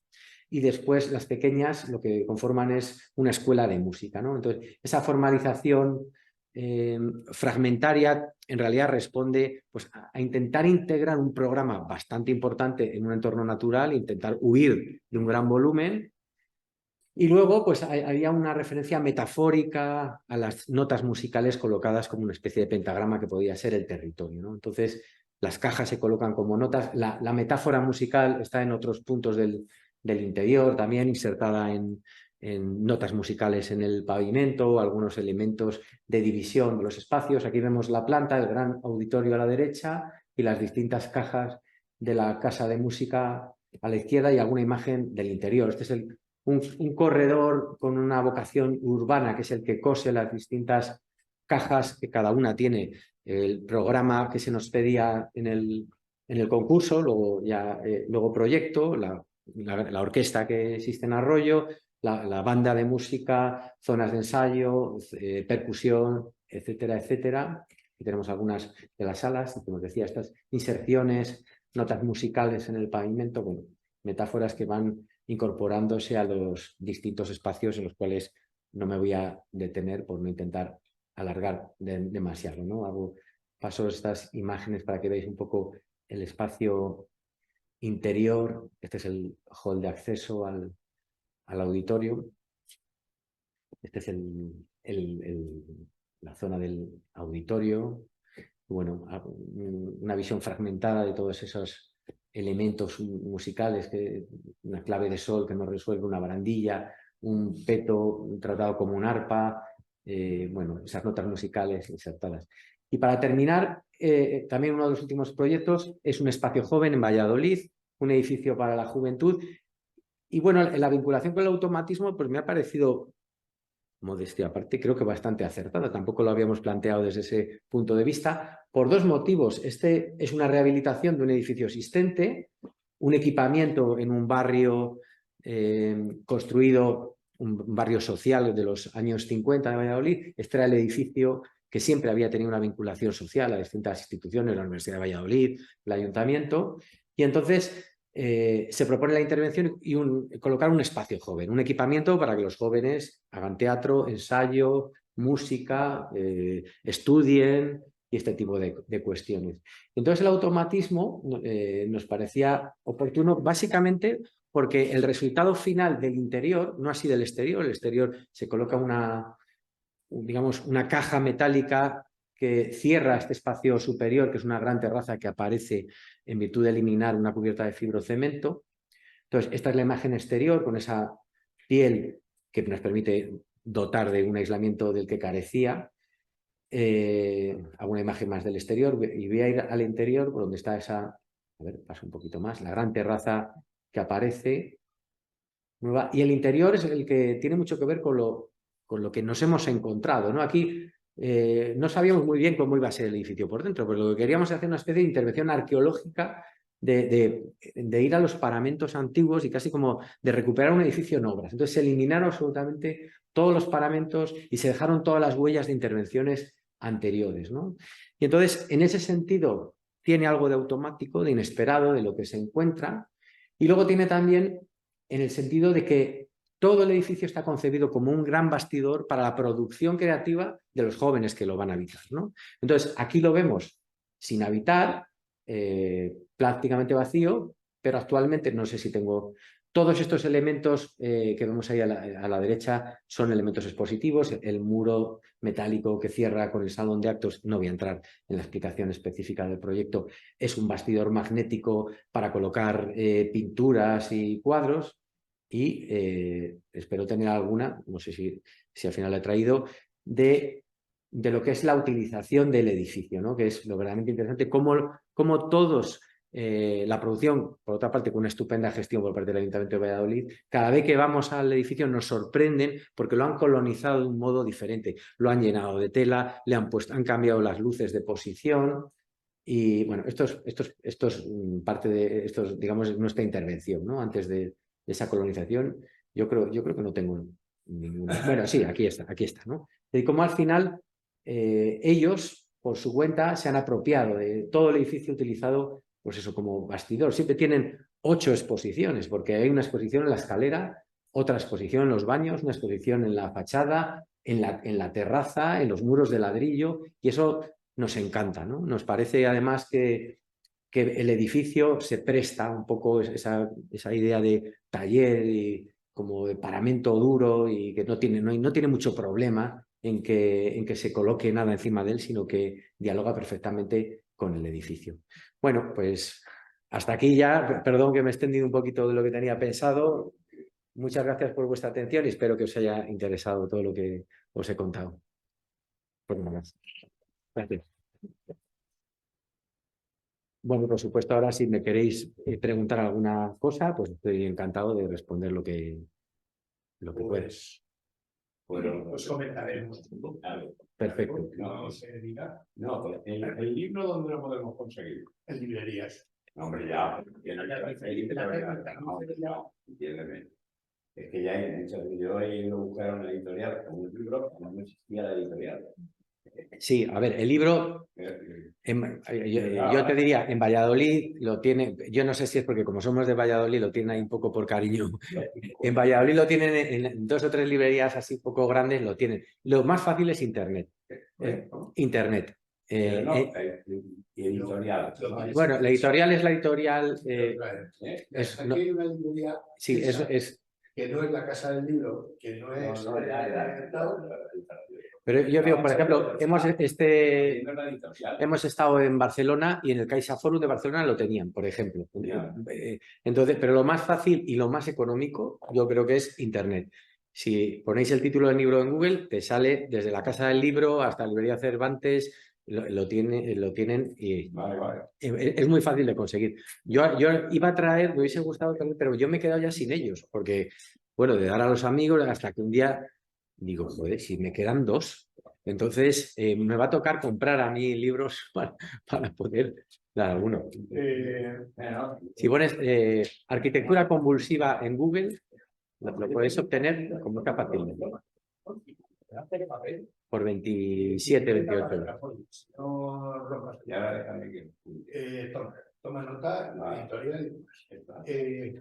y después las pequeñas lo que conforman es una escuela de música, ¿no? Entonces, esa formalización fragmentaria en realidad responde, pues, a intentar integrar un programa bastante importante en un entorno natural, intentar huir de un gran volumen. Y luego, pues, había una referencia metafórica a las notas musicales colocadas como una especie de pentagrama que podía ser el territorio, ¿no? Entonces, las cajas se colocan como notas. La metáfora musical está en otros puntos del interior, también insertada en notas musicales en el pavimento, algunos elementos de división de los espacios. Aquí vemos la planta, el gran auditorio a la derecha y las distintas cajas de la casa de música a la izquierda, y alguna imagen del interior. Este es un corredor con una vocación urbana, que es el que cose las distintas cajas, que cada una tiene el programa que se nos pedía en el concurso, luego proyecto, la orquesta que existe en Arroyo, la banda de música, zonas de ensayo, percusión, etcétera, etcétera. Aquí tenemos algunas de las salas, como os decía, estas inserciones, notas musicales en el pavimento, bueno, metáforas que van incorporándose a los distintos espacios en los cuales no me voy a detener por no intentar alargar demasiado, ¿no? Paso estas imágenes para que veáis un poco el espacio interior. Este es el hall de acceso al auditorio. Este es la zona del auditorio. Bueno, una visión fragmentada de todos esos elementos musicales, una clave de sol que nos resuelve una barandilla, un peto tratado como un arpa, bueno, esas notas musicales insertadas. Y para terminar, también uno de los últimos proyectos es un espacio joven en Valladolid, un edificio para la juventud. Y bueno, la vinculación con el automatismo, pues me ha parecido modestia aparte, creo que bastante acertada. Tampoco lo habíamos planteado desde ese punto de vista, por dos motivos. Este es una rehabilitación de un edificio existente, un equipamiento en un barrio construido, un barrio social de los años 50 de Valladolid. Este era el edificio que siempre había tenido una vinculación social a distintas instituciones, la Universidad de Valladolid, el Ayuntamiento, y entonces se propone la intervención y colocar un espacio joven, un equipamiento para que los jóvenes hagan teatro, ensayo, música, estudien y este tipo de cuestiones. Entonces el automatismo nos parecía oportuno básicamente porque el resultado final del interior, no así del exterior, el exterior se coloca digamos, una caja metálica que cierra este espacio superior, que es una gran terraza que aparece en virtud de eliminar una cubierta de fibrocemento. Entonces, esta es la imagen exterior con esa piel que nos permite dotar de un aislamiento del que carecía. Alguna imagen más del exterior y voy a ir al interior por donde está esa, a ver, paso un poquito más, la gran terraza que aparece nueva. Y el interior es el que tiene mucho que ver con lo que nos hemos encontrado, ¿no? Aquí no sabíamos muy bien cómo iba a ser el edificio por dentro, pero lo que queríamos es hacer una especie de intervención arqueológica de ir a los paramentos antiguos y casi como de recuperar un edificio en obras. Entonces se eliminaron absolutamente todos los paramentos y se dejaron todas las huellas de intervenciones anteriores, ¿no? Y entonces, en ese sentido, tiene algo de automático, de inesperado, de lo que se encuentra, y luego tiene también en el sentido de que todo el edificio está concebido como un gran bastidor para la producción creativa de los jóvenes que lo van a habitar, ¿no? Entonces, aquí lo vemos sin habitar, prácticamente vacío, pero actualmente no sé si tengo... Todos estos elementos que vemos ahí a la derecha son elementos expositivos. El muro metálico que cierra con el salón de actos, no voy a entrar en la explicación específica del proyecto, es un bastidor magnético para colocar pinturas y cuadros. Y espero tener alguna, no sé si al final la he traído, de lo que es la utilización del edificio, ¿no? Que es lo verdaderamente interesante, cómo todos... la producción, por otra parte, con una estupenda gestión por parte del Ayuntamiento de Valladolid, cada vez que vamos al edificio nos sorprenden porque lo han colonizado de un modo diferente. Lo han llenado de tela, han cambiado las luces de posición y, bueno, esto es parte de digamos, nuestra intervención, ¿no? Antes de esa colonización, yo creo que no tengo ninguna. Bueno, sí, aquí está, ¿no? Y como al final ellos, por su cuenta, se han apropiado de todo el edificio utilizado, pues eso, como bastidor. Siempre tienen 8 exposiciones, porque hay una exposición en la escalera, otra exposición en los baños, una exposición en la fachada, en la terraza, en los muros de ladrillo, y eso nos encanta, ¿no? Nos parece además que el edificio se presta un poco esa idea de taller y como de paramento duro y que no tiene mucho problema en que se coloque nada encima de él, sino que dialoga perfectamente con el edificio. Bueno, pues hasta aquí ya. Perdón que me he extendido un poquito de lo que tenía pensado. Muchas gracias por vuestra atención y espero que os haya interesado todo lo que os he contado. Pues nada más. Gracias. Bueno, por supuesto, ahora si me queréis preguntar alguna cosa, pues estoy encantado de responder lo que puedes. Bueno, pues comentaremos. Perfecto. No, el libro, ¿dónde lo podemos conseguir? En librerías. No, hombre, ya. Entiéndeme. Es que ya he dicho, yo he ido a buscar una editorial con un libro, no existía la editorial. Sí, a ver, el libro, yo te diría, en Valladolid lo tiene, yo no sé si es porque como somos de Valladolid lo tienen ahí un poco por cariño. En Valladolid lo tienen en 2 o 3 librerías así un poco grandes, lo tienen. Lo más fácil es Internet. Internet. Y editorial. Bueno, la editorial es la editorial. Aquí hay una librería Sí, que no es la Casa del Libro, que no es... Pero yo veo, por ejemplo, hemos estado en Barcelona y en el CaixaForum de Barcelona lo tenían, por ejemplo. Entonces, pero lo más fácil y lo más económico yo creo que es Internet. Si ponéis el título del libro en Google, te sale desde la Casa del Libro hasta la Librería Cervantes, lo tienen y Vale. es muy fácil de conseguir. Yo iba a traer, me hubiese gustado traer, pero yo me he quedado ya sin ellos, porque, bueno, de dar a los amigos hasta que un día Digo, joder, si me quedan 2. Entonces, me va a tocar comprar a mí libros para poder dar alguno. Si pones arquitectura convulsiva en Google, lo podéis obtener con mucha facilidad. Por 27, 28 euros. Y ahora déjame que... Toma nota, editorial.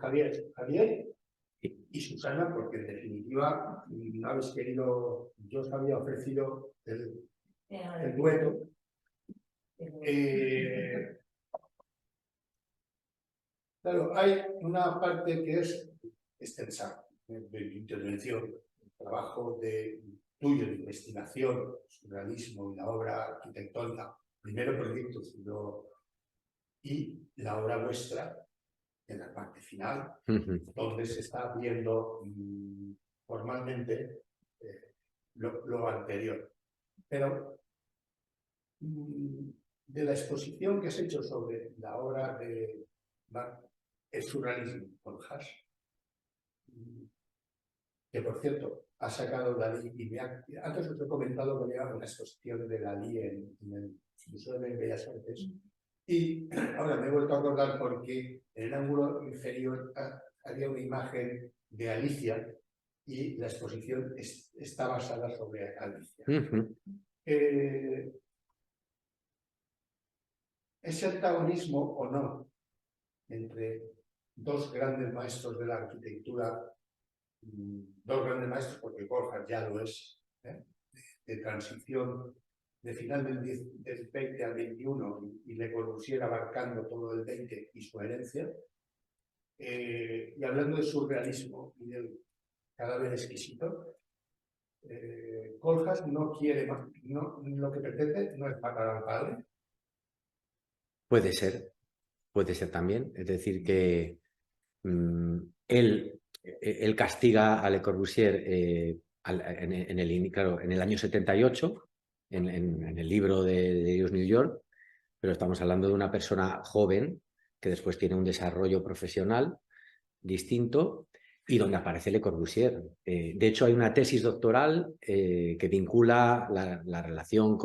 Javier y Susana, porque en definitiva no habéis querido, yo os había ofrecido el dueto. Claro, hay una parte que es extensa de mi intervención, el trabajo tuyo de investigación, surrealismo y la obra arquitectónica, primero proyectos y la obra vuestra, en la parte final, donde se está viendo formalmente lo anterior. Pero de la exposición que has hecho sobre la obra de el surrealismo con Haas, que por cierto ha sacado Dalí, y antes os he comentado que había una exposición de Dalí en el Museo de Bellas Artes, y ahora me he vuelto a acordar porque en el ángulo inferior había una imagen de Alicia y la exposición está basada sobre Alicia. ¿Ese antagonismo o no entre dos grandes maestros de la arquitectura, dos grandes maestros porque Kohlhaas ya lo es, de transición de final del 20 al 21 y Le Corbusier abarcando todo el 20 y su herencia, y hablando de surrealismo y del cadáver exquisito, Kohlhaas no quiere más, lo que pretende no es matar al padre. Puede ser también, es decir que él castiga a Le Corbusier en el año 78, en el libro de Dios New York, pero estamos hablando de una persona joven que después tiene un desarrollo profesional distinto y donde aparece Le Corbusier. De hecho, hay una tesis doctoral que vincula la relación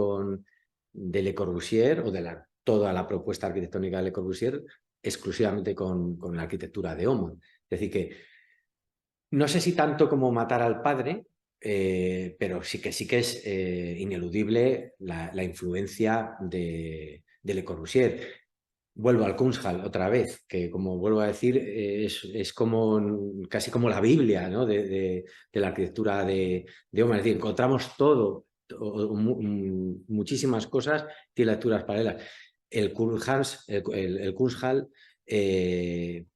de Le Corbusier o de toda la propuesta arquitectónica de Le Corbusier exclusivamente con la arquitectura de Aumont. Es decir que no sé si tanto como matar al padre, pero sí que es ineludible la influencia de Le Corbusier. Vuelvo al Kunsthal otra vez, que como vuelvo a decir, es casi como la Biblia, ¿no? de la arquitectura de Aumont. Es decir, encontramos todo, muchísimas cosas, tiene lecturas paralelas. El Kunsthal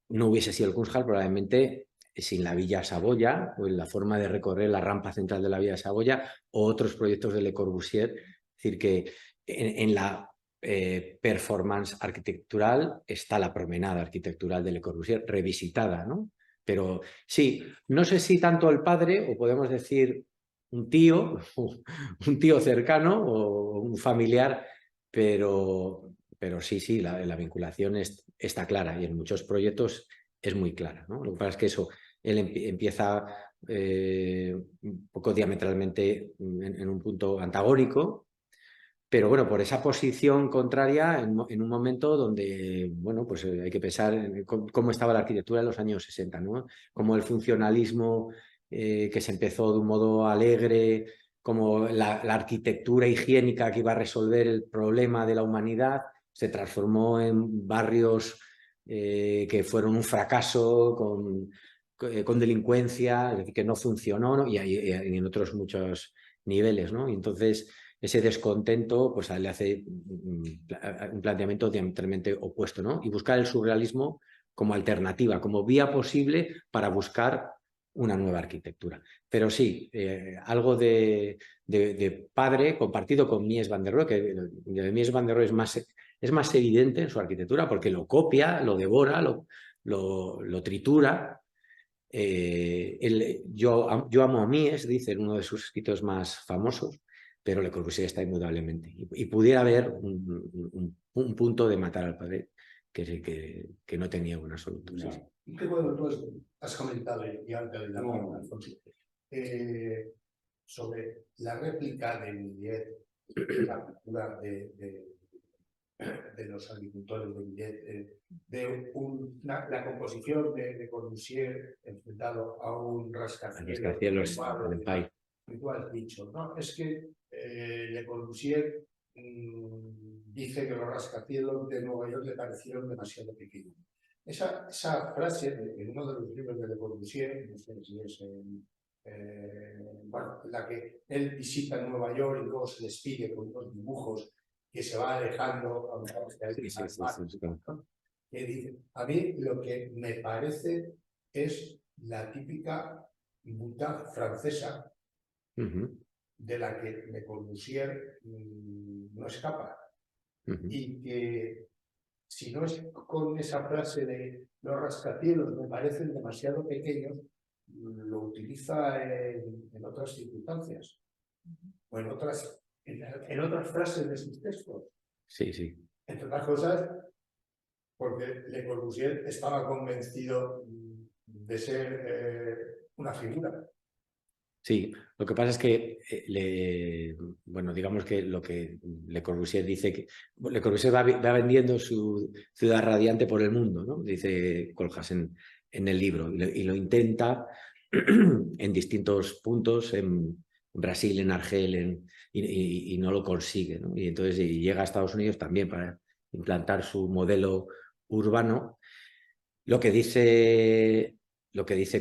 no hubiese sido el Kunsthal probablemente sin la Villa Saboya, o en la forma de recorrer la rampa central de la Villa Saboya, o otros proyectos de Le Corbusier. Es decir, que en la performance arquitectural está la promenada arquitectural de Le Corbusier revisitada, ¿no? Pero sí, no sé si tanto el padre, o podemos decir un tío cercano o un familiar, pero sí, la vinculación está clara y en muchos proyectos es muy clara, ¿no? Lo que pasa es que él empieza un poco diametralmente en un punto antagónico, pero bueno, por esa posición contraria en un momento donde, bueno, pues hay que pensar en cómo estaba la arquitectura en los años 60, ¿no? Cómo el funcionalismo que se empezó de un modo alegre, como la arquitectura higiénica que iba a resolver el problema de la humanidad, se transformó en barrios que fueron un fracaso con delincuencia, es decir, que no funcionó, ¿no? Y en otros muchos niveles, ¿no? Y entonces ese descontento pues le hace un planteamiento diametralmente opuesto, ¿no? Y buscar el surrealismo como alternativa, como vía posible para buscar una nueva arquitectura. Pero sí, algo de padre compartido con Mies van der Rohe, que Mies van der Rohe es más evidente en su arquitectura porque lo copia, lo devora, lo tritura. Yo amo a Mies, dice en uno de sus escritos más famosos, pero Le Corbusier está indudablemente. Y pudiera haber un punto de matar al padre que no tenía un absoluto. No. Sí. Qué bueno, tú has comentado, y antes de Alfonso, sobre la réplica de Millet, la cultura de los agricultores de Millet, la composición de Corbusier enfrentado a un rascacielos del país. Tú has dicho, ¿no? Es que Le Corbusier dice que los rascacielos de Nueva York le parecieron demasiado pequeños. Esa frase, en uno de los libros de Le Corbusier, no sé si es bueno, en la que él visita Nueva York y luego se despide con unos dibujos que se va alejando a que dice, a mí lo que me parece es la típica boutade francesa de la que Le Corbusier no escapa. Y que si no es con esa frase de los rascacielos me parecen demasiado pequeños, lo utiliza en otras circunstancias o en otras frases de sus textos. Sí, sí. Entre otras cosas, porque Le Corbusier estaba convencido de ser una figura. Sí, lo que pasa es que, bueno, digamos que lo que Le Corbusier dice, que Le Corbusier va vendiendo su ciudad radiante por el mundo, ¿no? Dice Kohlhaas en el libro, y lo intenta en distintos puntos, en Brasil, en Argel, y no lo consigue, ¿no? Y entonces llega a Estados Unidos también para implantar su modelo urbano. Lo que dice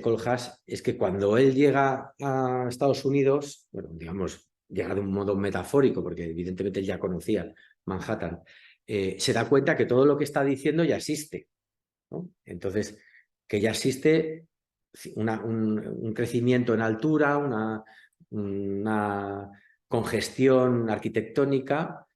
Kohlhaas es que cuando él llega a Estados Unidos, bueno, digamos, llega de un modo metafórico, porque evidentemente él ya conocía Manhattan, se da cuenta que todo lo que está diciendo ya existe, ¿no? Entonces, que ya existe un crecimiento en altura, una congestión arquitectónica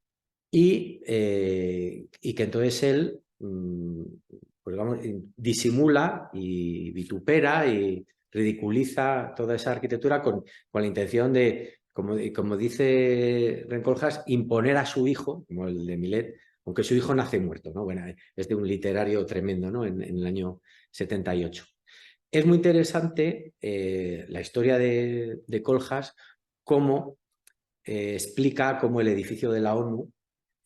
y que entonces él pues digamos, disimula y vitupera y ridiculiza toda esa arquitectura con la intención de, como dice Kohlhaas, imponer a su hijo, como el de Millet, aunque su hijo nace muerto, ¿no? Bueno, es de un literario tremendo, ¿no? En el año 78. Es muy interesante la historia de Kohlhaas, cómo explica cómo el edificio de la ONU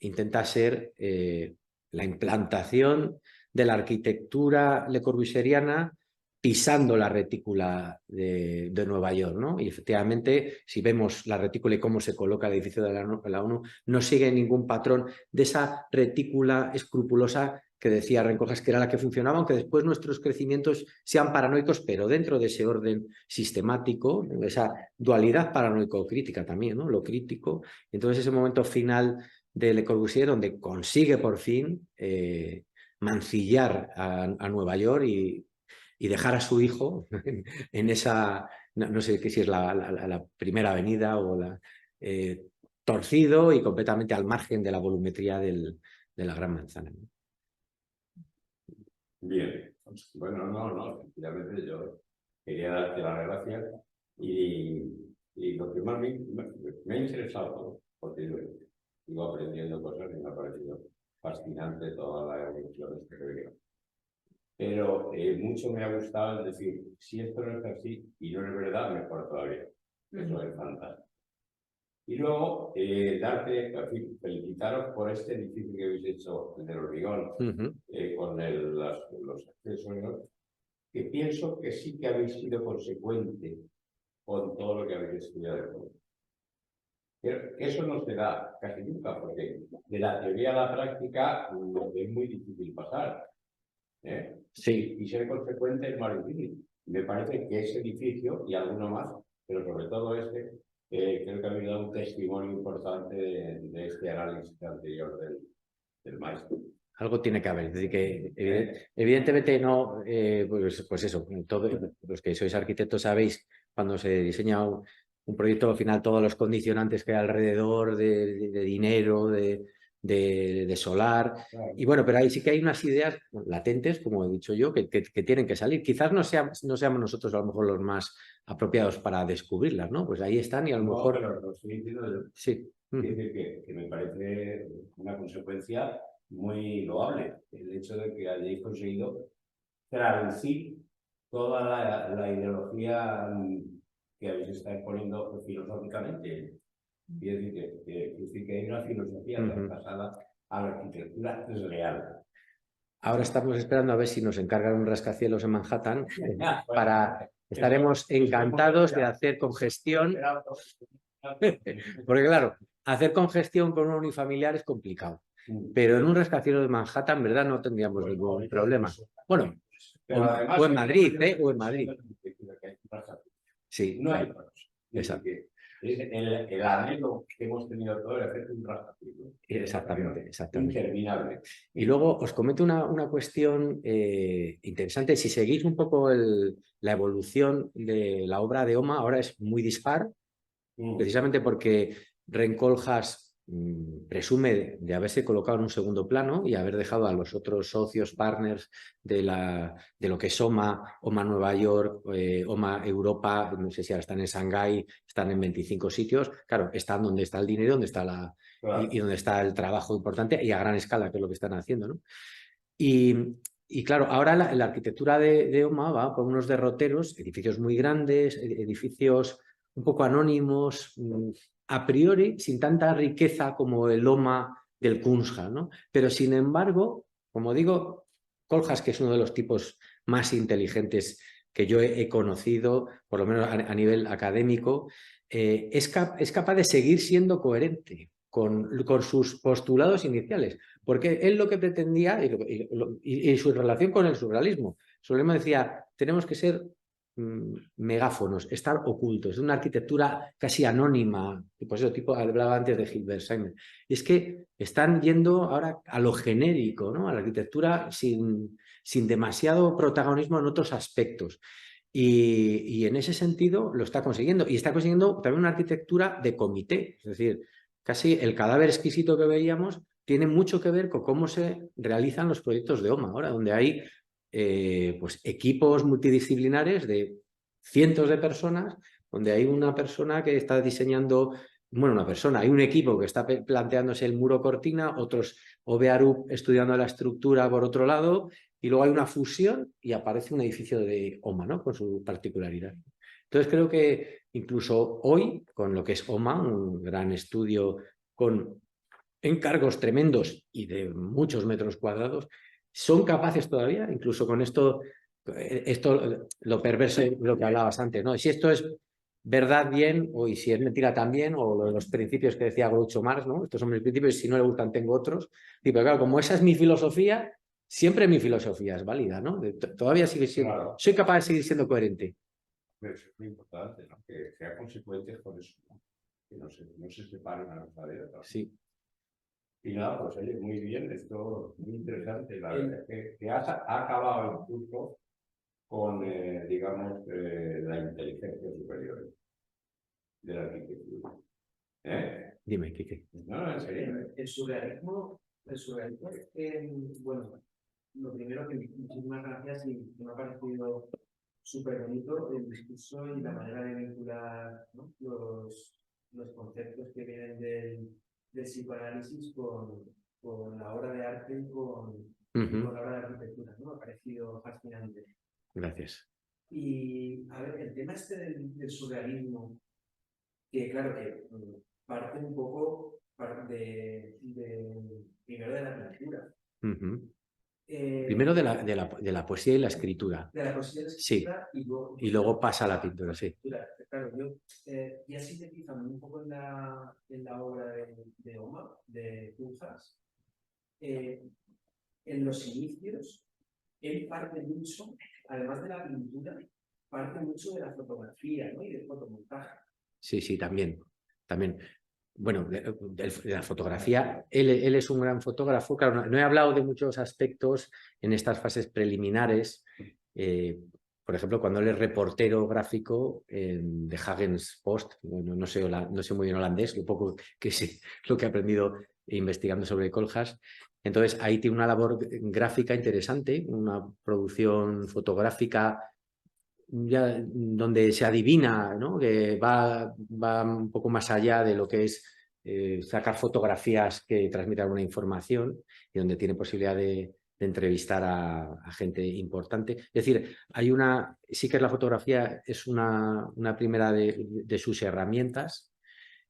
intenta ser la implantación de la arquitectura lecorbusieriana pisando la retícula de Nueva York, ¿no? Y efectivamente, si vemos la retícula y cómo se coloca el edificio de la ONU, no sigue ningún patrón de esa retícula escrupulosa que decía Kohlhaas que era la que funcionaba, aunque después nuestros crecimientos sean paranoicos, pero dentro de ese orden sistemático, de esa dualidad paranoico-crítica también, ¿no? Lo crítico. Entonces ese momento final de Le Corbusier, donde consigue por fin mancillar a Nueva York y dejar a su hijo en esa, no sé si es la primera avenida o torcido y completamente al margen de la volumetría de la Gran Manzana, ¿no? Bien, bueno, no, efectivamente yo quería darte las gracias y lo que más me ha interesado todo, porque sigo aprendiendo cosas y me ha parecido fascinante toda la evolución que veo. Pero mucho me ha gustado el decir, si esto no es así y no es verdad, mejor todavía. Eso es fantástico. Y luego, felicitaros por este edificio que habéis hecho, el del hormigón, con los accesorios, que pienso que sí que habéis sido consecuente con todo lo que habéis estudiado. Eso no se da casi nunca, porque de la teoría a la práctica es muy difícil pasar. Sí. Y ser consecuente es más difícil. Me parece que ese edificio y alguno más, pero sobre todo creo que ha habido un testimonio importante de este análisis anterior del maestro. Algo tiene que haber, es decir, que evidentemente no, pues eso, todos los que sois arquitectos sabéis cuando se diseña un proyecto, al final todos los condicionantes que hay alrededor de dinero, de solar, Claro. Y bueno, pero ahí sí que hay unas ideas latentes, como he dicho yo, que tienen que salir. Quizás no seamos nosotros a lo mejor los más apropiados para descubrirlas, ¿no? Pues ahí están y a lo mejor... Pero lo estoy diciendo yo. Sí. Que me parece una consecuencia muy loable el hecho de que hayáis conseguido traducir toda la ideología que habéis estado exponiendo filosóficamente. Quiero decir que hay una filosofía traspasada a la arquitectura real. Ahora estamos esperando a ver si nos encargan un rascacielos en Manhattan para... Estaremos encantados de hacer congestión, porque claro, hacer congestión con un unifamiliar es complicado, pero en un rascacielos de Manhattan, en verdad, no tendríamos ningún problema. Bueno, o en Madrid, o en Madrid. Sí, no hay claro. Exacto. El anhelo que hemos tenido todos de hacer un rascacielos. Exactamente. Interminable. Y luego os comento una cuestión interesante. Si seguís un poco la evolución de la obra de Oma, ahora es muy dispar, precisamente porque Ren Koolhaas presume de haberse colocado en un segundo plano y haber dejado a los otros socios, partners de lo que es OMA Nueva York, OMA Europa, no sé si ahora están en Shanghái, están en 25 sitios. Claro, están donde está el dinero, donde está y donde está el trabajo importante y a gran escala, que es lo que están haciendo, ¿no? Y claro, ahora la arquitectura de OMA va por unos derroteros, edificios muy grandes, edificios un poco anónimos, a priori sin tanta riqueza como el OMA del Kunsthaus, ¿no? Pero sin embargo, como digo, Koolhaas, que es uno de los tipos más inteligentes que yo he conocido, por lo menos a nivel académico, es capaz de seguir siendo coherente con sus postulados iniciales, porque él lo que pretendía, y su relación con el surrealismo, decía, tenemos que ser megáfonos, estar ocultos, de una arquitectura casi anónima, pues eso, tipo, hablaba antes de Hilbersheimer. Y es que están yendo ahora a lo genérico, ¿no? A la arquitectura sin demasiado protagonismo en otros aspectos. Y en ese sentido lo está consiguiendo. Y está consiguiendo también una arquitectura de comité, es decir, casi el cadáver exquisito que veíamos tiene mucho que ver con cómo se realizan los proyectos de OMA ahora, donde hay pues equipos multidisciplinares de cientos de personas, donde hay una persona que está diseñando, bueno, hay un equipo que está planteándose el muro cortina, otros OBARUP estudiando la estructura por otro lado, y luego hay una fusión y aparece un edificio de OMA, ¿no? Con su particularidad. Entonces creo que incluso hoy, con lo que es OMA, un gran estudio con encargos tremendos y de muchos metros cuadrados, son capaces todavía, incluso con esto lo perverso, lo que hablabas antes, ¿no? Si esto es verdad bien, o y si es mentira también, o lo de los principios que decía Groucho Marx, ¿no? Estos son mis principios y si no le gustan tengo otros. Y pero claro, como esa es mi filosofía, siempre mi filosofía es válida, ¿no? Todavía sigue siendo, claro, soy capaz de seguir siendo coherente. Eso es muy importante, ¿no? Que sea consecuente con eso, ¿no? Que no se separen a la cosa de otra. Sí. Y nada, pues oye, muy bien, esto es muy interesante. La verdad es que ha acabado el curso con, digamos, la inteligencia superior de la arquitectura. Dime, Quique. No, en serio. El surrealismo es que, bueno, lo primero que muchísimas gracias y me ha parecido súper bonito el discurso y la manera de vincular, ¿no? los conceptos que vienen del psicoanálisis con la obra de arte y con la obra de arquitectura, ¿no? Me ha parecido fascinante. Gracias. Y, a ver, el tema este del surrealismo, que claro que parte un poco primero de la pintura. Primero de la poesía y la escritura. De la poesía y la escritura, sí. Y luego pasa a la pintura, sí. Claro, yo ya sintetizando un poco en la obra de Oma, de Koolhaas, en los inicios, él parte mucho, además de la pintura, parte mucho de la fotografía, ¿no? Y del fotomontaje. Sí, también. Bueno, de la fotografía, él es un gran fotógrafo. Claro, no he hablado de muchos aspectos en estas fases preliminares. Por ejemplo, cuando él es reportero gráfico de Hagens Post, no sé muy bien holandés, lo poco que sé, lo que he aprendido investigando sobre Koolhaas. Entonces, ahí tiene una labor gráfica interesante, una producción fotográfica ya donde se adivina, ¿no? Que va un poco más allá de lo que es sacar fotografías que transmitan una información y donde tiene posibilidad de entrevistar a gente importante. Es decir, sí que la fotografía es una primera de sus herramientas.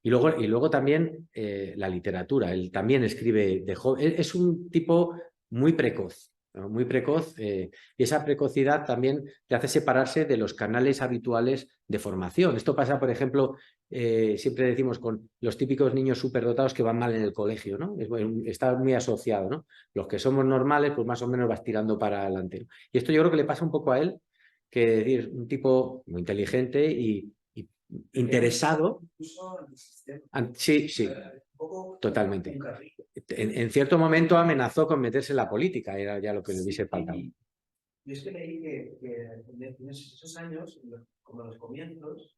Y luego también la literatura. Él también escribe de joven. Es un tipo muy precoz, ¿no? Muy precoz, y esa precocidad también te hace separarse de los canales habituales de formación. Esto pasa, por ejemplo, siempre decimos con los típicos niños superdotados que van mal en el colegio, ¿no? Está muy asociado, ¿no? Los que somos normales, pues más o menos vas tirando para adelante, ¿no? Y esto yo creo que le pasa un poco a él, que es un tipo muy inteligente y interesado. Sí, sí, totalmente. En cierto momento amenazó con meterse en la política, era ya lo que le hubiese faltado. Yo es que leí que en esos años, como en los comienzos,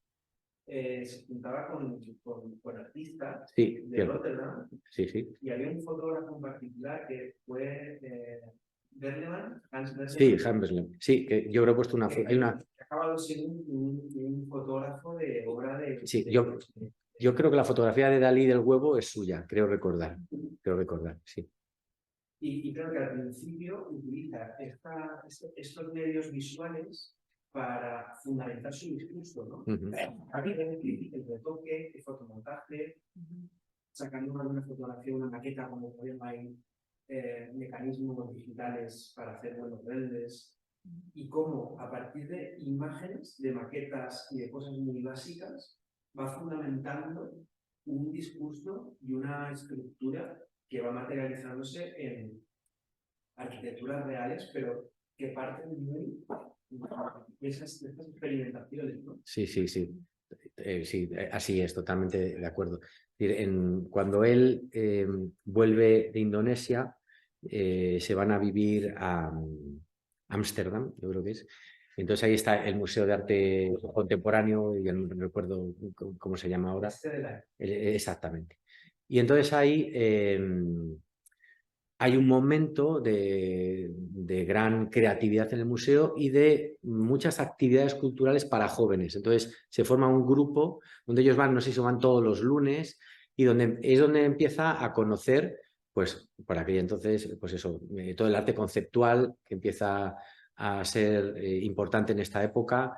se juntaba con artistas de Rotterdam. Sí, sí. Y había un fotógrafo en particular que fue Berleman, Hans Berleman. Sí, Hans Berleman. Sí, que yo creo que he puesto una foto. Que ha acabado siendo un fotógrafo de obra de... Sí, yo creo que la fotografía de Dalí del huevo es suya, creo recordar, sí. Y creo que al principio utiliza estos medios visuales para fundamentar su discurso, ¿no? El retoque, el fotomontaje, sacando alguna fotografía, una maqueta, como también hay mecanismos digitales para hacer buenos renders, y cómo a partir de imágenes, de maquetas y de cosas muy básicas, va fundamentando un discurso y una estructura que va materializándose en arquitecturas reales, pero que parten muy de esas experimentaciones, ¿no? Sí, sí, sí. Sí, así es, totalmente de acuerdo. Cuando él vuelve de Indonesia, se van a vivir a Ámsterdam, yo creo que es. Entonces ahí está el Museo de Arte Contemporáneo, y no recuerdo cómo se llama ahora. Exactamente. Y entonces ahí hay un momento de gran creatividad en el museo y de muchas actividades culturales para jóvenes. Entonces se forma un grupo donde ellos van, no sé si van todos los lunes, y es donde empieza a conocer, pues por aquel entonces, pues eso, todo el arte conceptual que empieza a ser importante en esta época.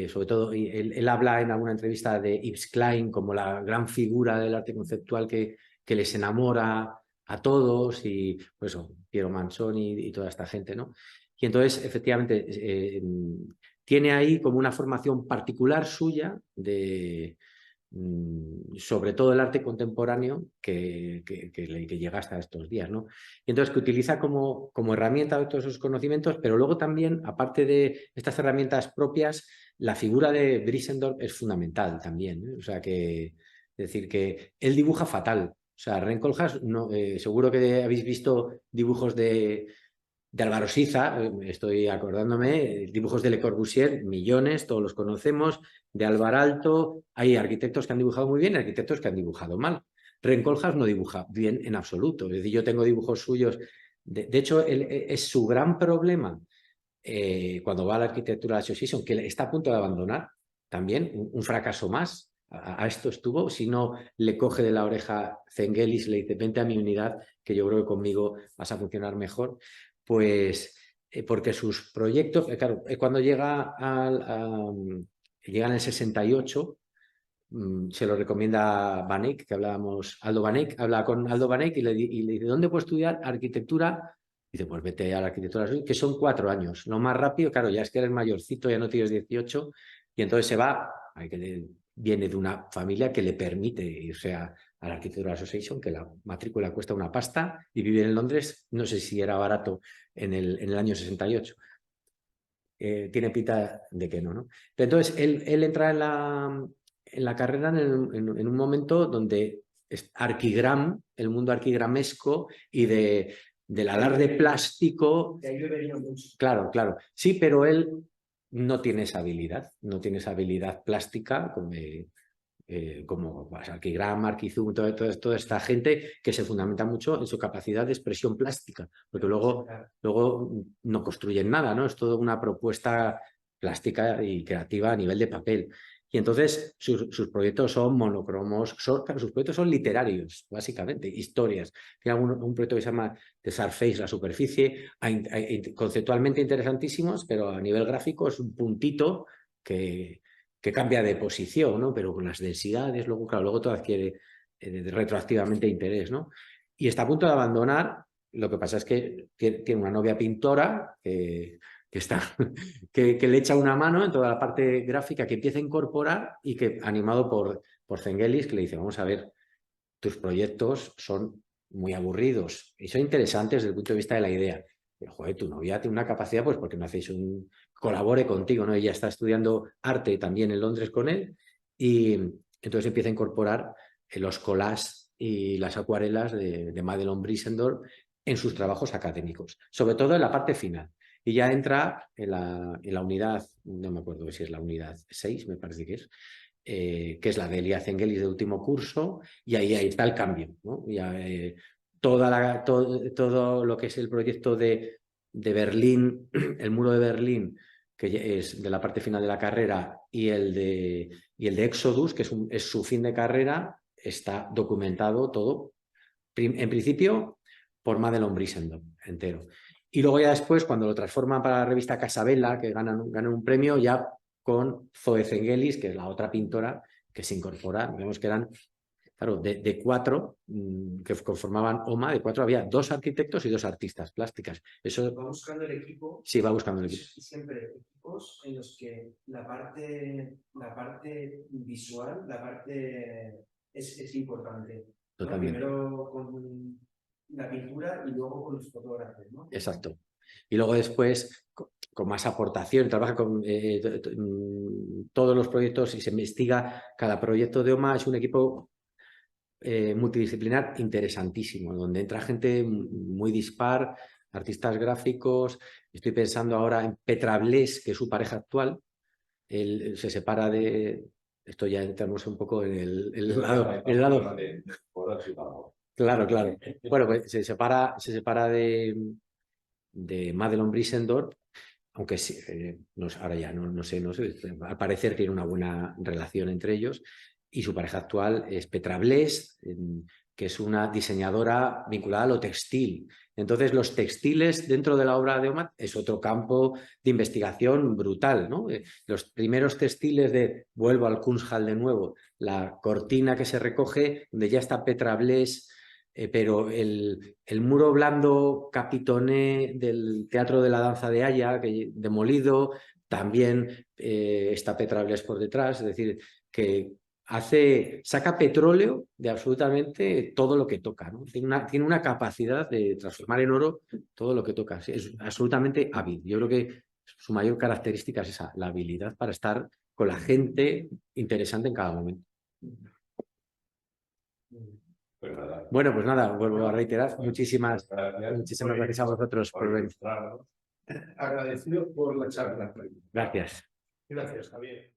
Sobre todo, él habla en alguna entrevista de Yves Klein como la gran figura del arte conceptual que les enamora a todos, y pues eso, Piero Manzoni y toda esta gente, ¿no? Y entonces, efectivamente, tiene ahí como una formación particular suya sobre todo el arte contemporáneo que llega hasta estos días, ¿no? Y entonces que utiliza como herramienta todos esos conocimientos, pero luego también, aparte de estas herramientas propias, la figura de Brissendorf es fundamental también, ¿eh? O sea que, es decir, que él dibuja fatal. O sea, Rencoljas, no, seguro que habéis visto dibujos de Álvaro Siza, estoy acordándome, dibujos de Le Corbusier, millones, todos los conocemos, de Álvar Aalto, hay arquitectos que han dibujado muy bien y arquitectos que han dibujado mal. Rencoljas no dibuja bien en absoluto, es decir, yo tengo dibujos suyos, de hecho, es su gran problema cuando va a la Architectural Association, que está a punto de abandonar, también, un fracaso más. A esto estuvo, si no le coge de la oreja Zengelis, le dice, vente a mi unidad, que yo creo que conmigo vas a funcionar mejor, pues porque sus proyectos, claro, cuando llega llega en el 68, se lo recomienda Van Eyck, que hablábamos, Aldo Van Eyck, habla con Aldo Van Eyck y le dice, ¿dónde puedo estudiar arquitectura? Dice, pues vete a la arquitectura, que son 4 años, lo más rápido, claro, ya es que eres mayorcito, ya no tienes 18, y entonces se va, viene de una familia que le permite irse a la Architectural Association, que la matrícula cuesta una pasta, y vive en Londres, no sé si era barato en el año 68. Tiene pinta de que no, ¿no? Pero entonces, él entra en la carrera en un momento donde es arquigram, el mundo arquigramesco y del alarde plástico. Claro, claro. Sí, pero él no tiene esa habilidad, plástica como Arquigram, Arquizum, toda esta gente que se fundamenta mucho en su capacidad de expresión plástica, porque luego no construyen nada, ¿no? Es toda una propuesta plástica y creativa a nivel de papel. Y entonces sus proyectos son monocromos, sus proyectos son literarios, básicamente, historias. Tiene un proyecto que se llama The Surface, la superficie, conceptualmente interesantísimos, pero a nivel gráfico es un puntito que cambia de posición, ¿no? Pero con las densidades, luego, claro, luego todo adquiere retroactivamente interés, ¿no? Y está a punto de abandonar, lo que pasa es que tiene una novia pintora que le echa una mano en toda la parte gráfica que empieza a incorporar y que, animado por Zengelis, que le dice, vamos a ver, tus proyectos son muy aburridos y son interesantes desde el punto de vista de la idea. Pero, joder, tu novia tiene una capacidad, pues, ¿por qué no hacéis colabore contigo, ¿no? Ella está estudiando arte también en Londres con él y entonces empieza a incorporar los collages y las acuarelas de Madelon Brissendorf en sus trabajos académicos, sobre todo en la parte final. Y ya entra en la unidad, no me acuerdo si es la unidad 6, me parece que es la de Elia Zengelis de último curso, y ahí está el cambio, ¿no? Ya, todo lo que es el proyecto de Berlín, el muro de Berlín, que es de la parte final de la carrera, y el de Exodus, que es su fin de carrera, está documentado todo, en principio, por Madelon Brissendorf entero. Y luego ya después, cuando lo transforman para la revista Casabella, que ganan un premio, ya con Zoe Zengelis, que es la otra pintora que se incorpora. Vemos que eran, claro, de 4 que conformaban OMA, de 4 había 2 arquitectos y 2 artistas plásticas. Eso va buscando el equipo. Sí, va buscando el equipo. Siempre equipos en los que la parte visual, la parte es importante. Totalmente. Primero con la pintura y luego con los fotógrafos, ¿no? Exacto. Y luego después, con más aportación, trabaja con todos los proyectos y se investiga. Cada proyecto de OMA es un equipo multidisciplinar interesantísimo, donde entra gente muy dispar, artistas gráficos. Estoy pensando ahora en Petra Bles, que es su pareja actual. Él se separa de... Esto ya entramos un poco en el lado... Claro, claro. Bueno, pues se separa de Madelon Brissendorf, aunque sí, ahora ya no sé, al parecer tiene una buena relación entre ellos, y su pareja actual es Petra Bles, que es una diseñadora vinculada a lo textil. Entonces, los textiles dentro de la obra de OMA es otro campo de investigación brutal, ¿no? Los primeros textiles vuelvo al Kunsthal de nuevo, la cortina que se recoge, donde ya está Petra Bles, pero el muro blando Capitoné del Teatro de la Danza de Haya, demolido, también está Petra Bles por detrás, es decir, que saca petróleo de absolutamente todo lo que toca, ¿no? Tiene una capacidad de transformar en oro todo lo que toca, es absolutamente hábil. Yo creo que su mayor característica es esa, la habilidad para estar con la gente interesante en cada momento. Pues nada. Bueno, pues nada, vuelvo a reiterar. Muchísimas gracias a vosotros por venir. Agradecido por la charla. Gracias. Gracias, Javier.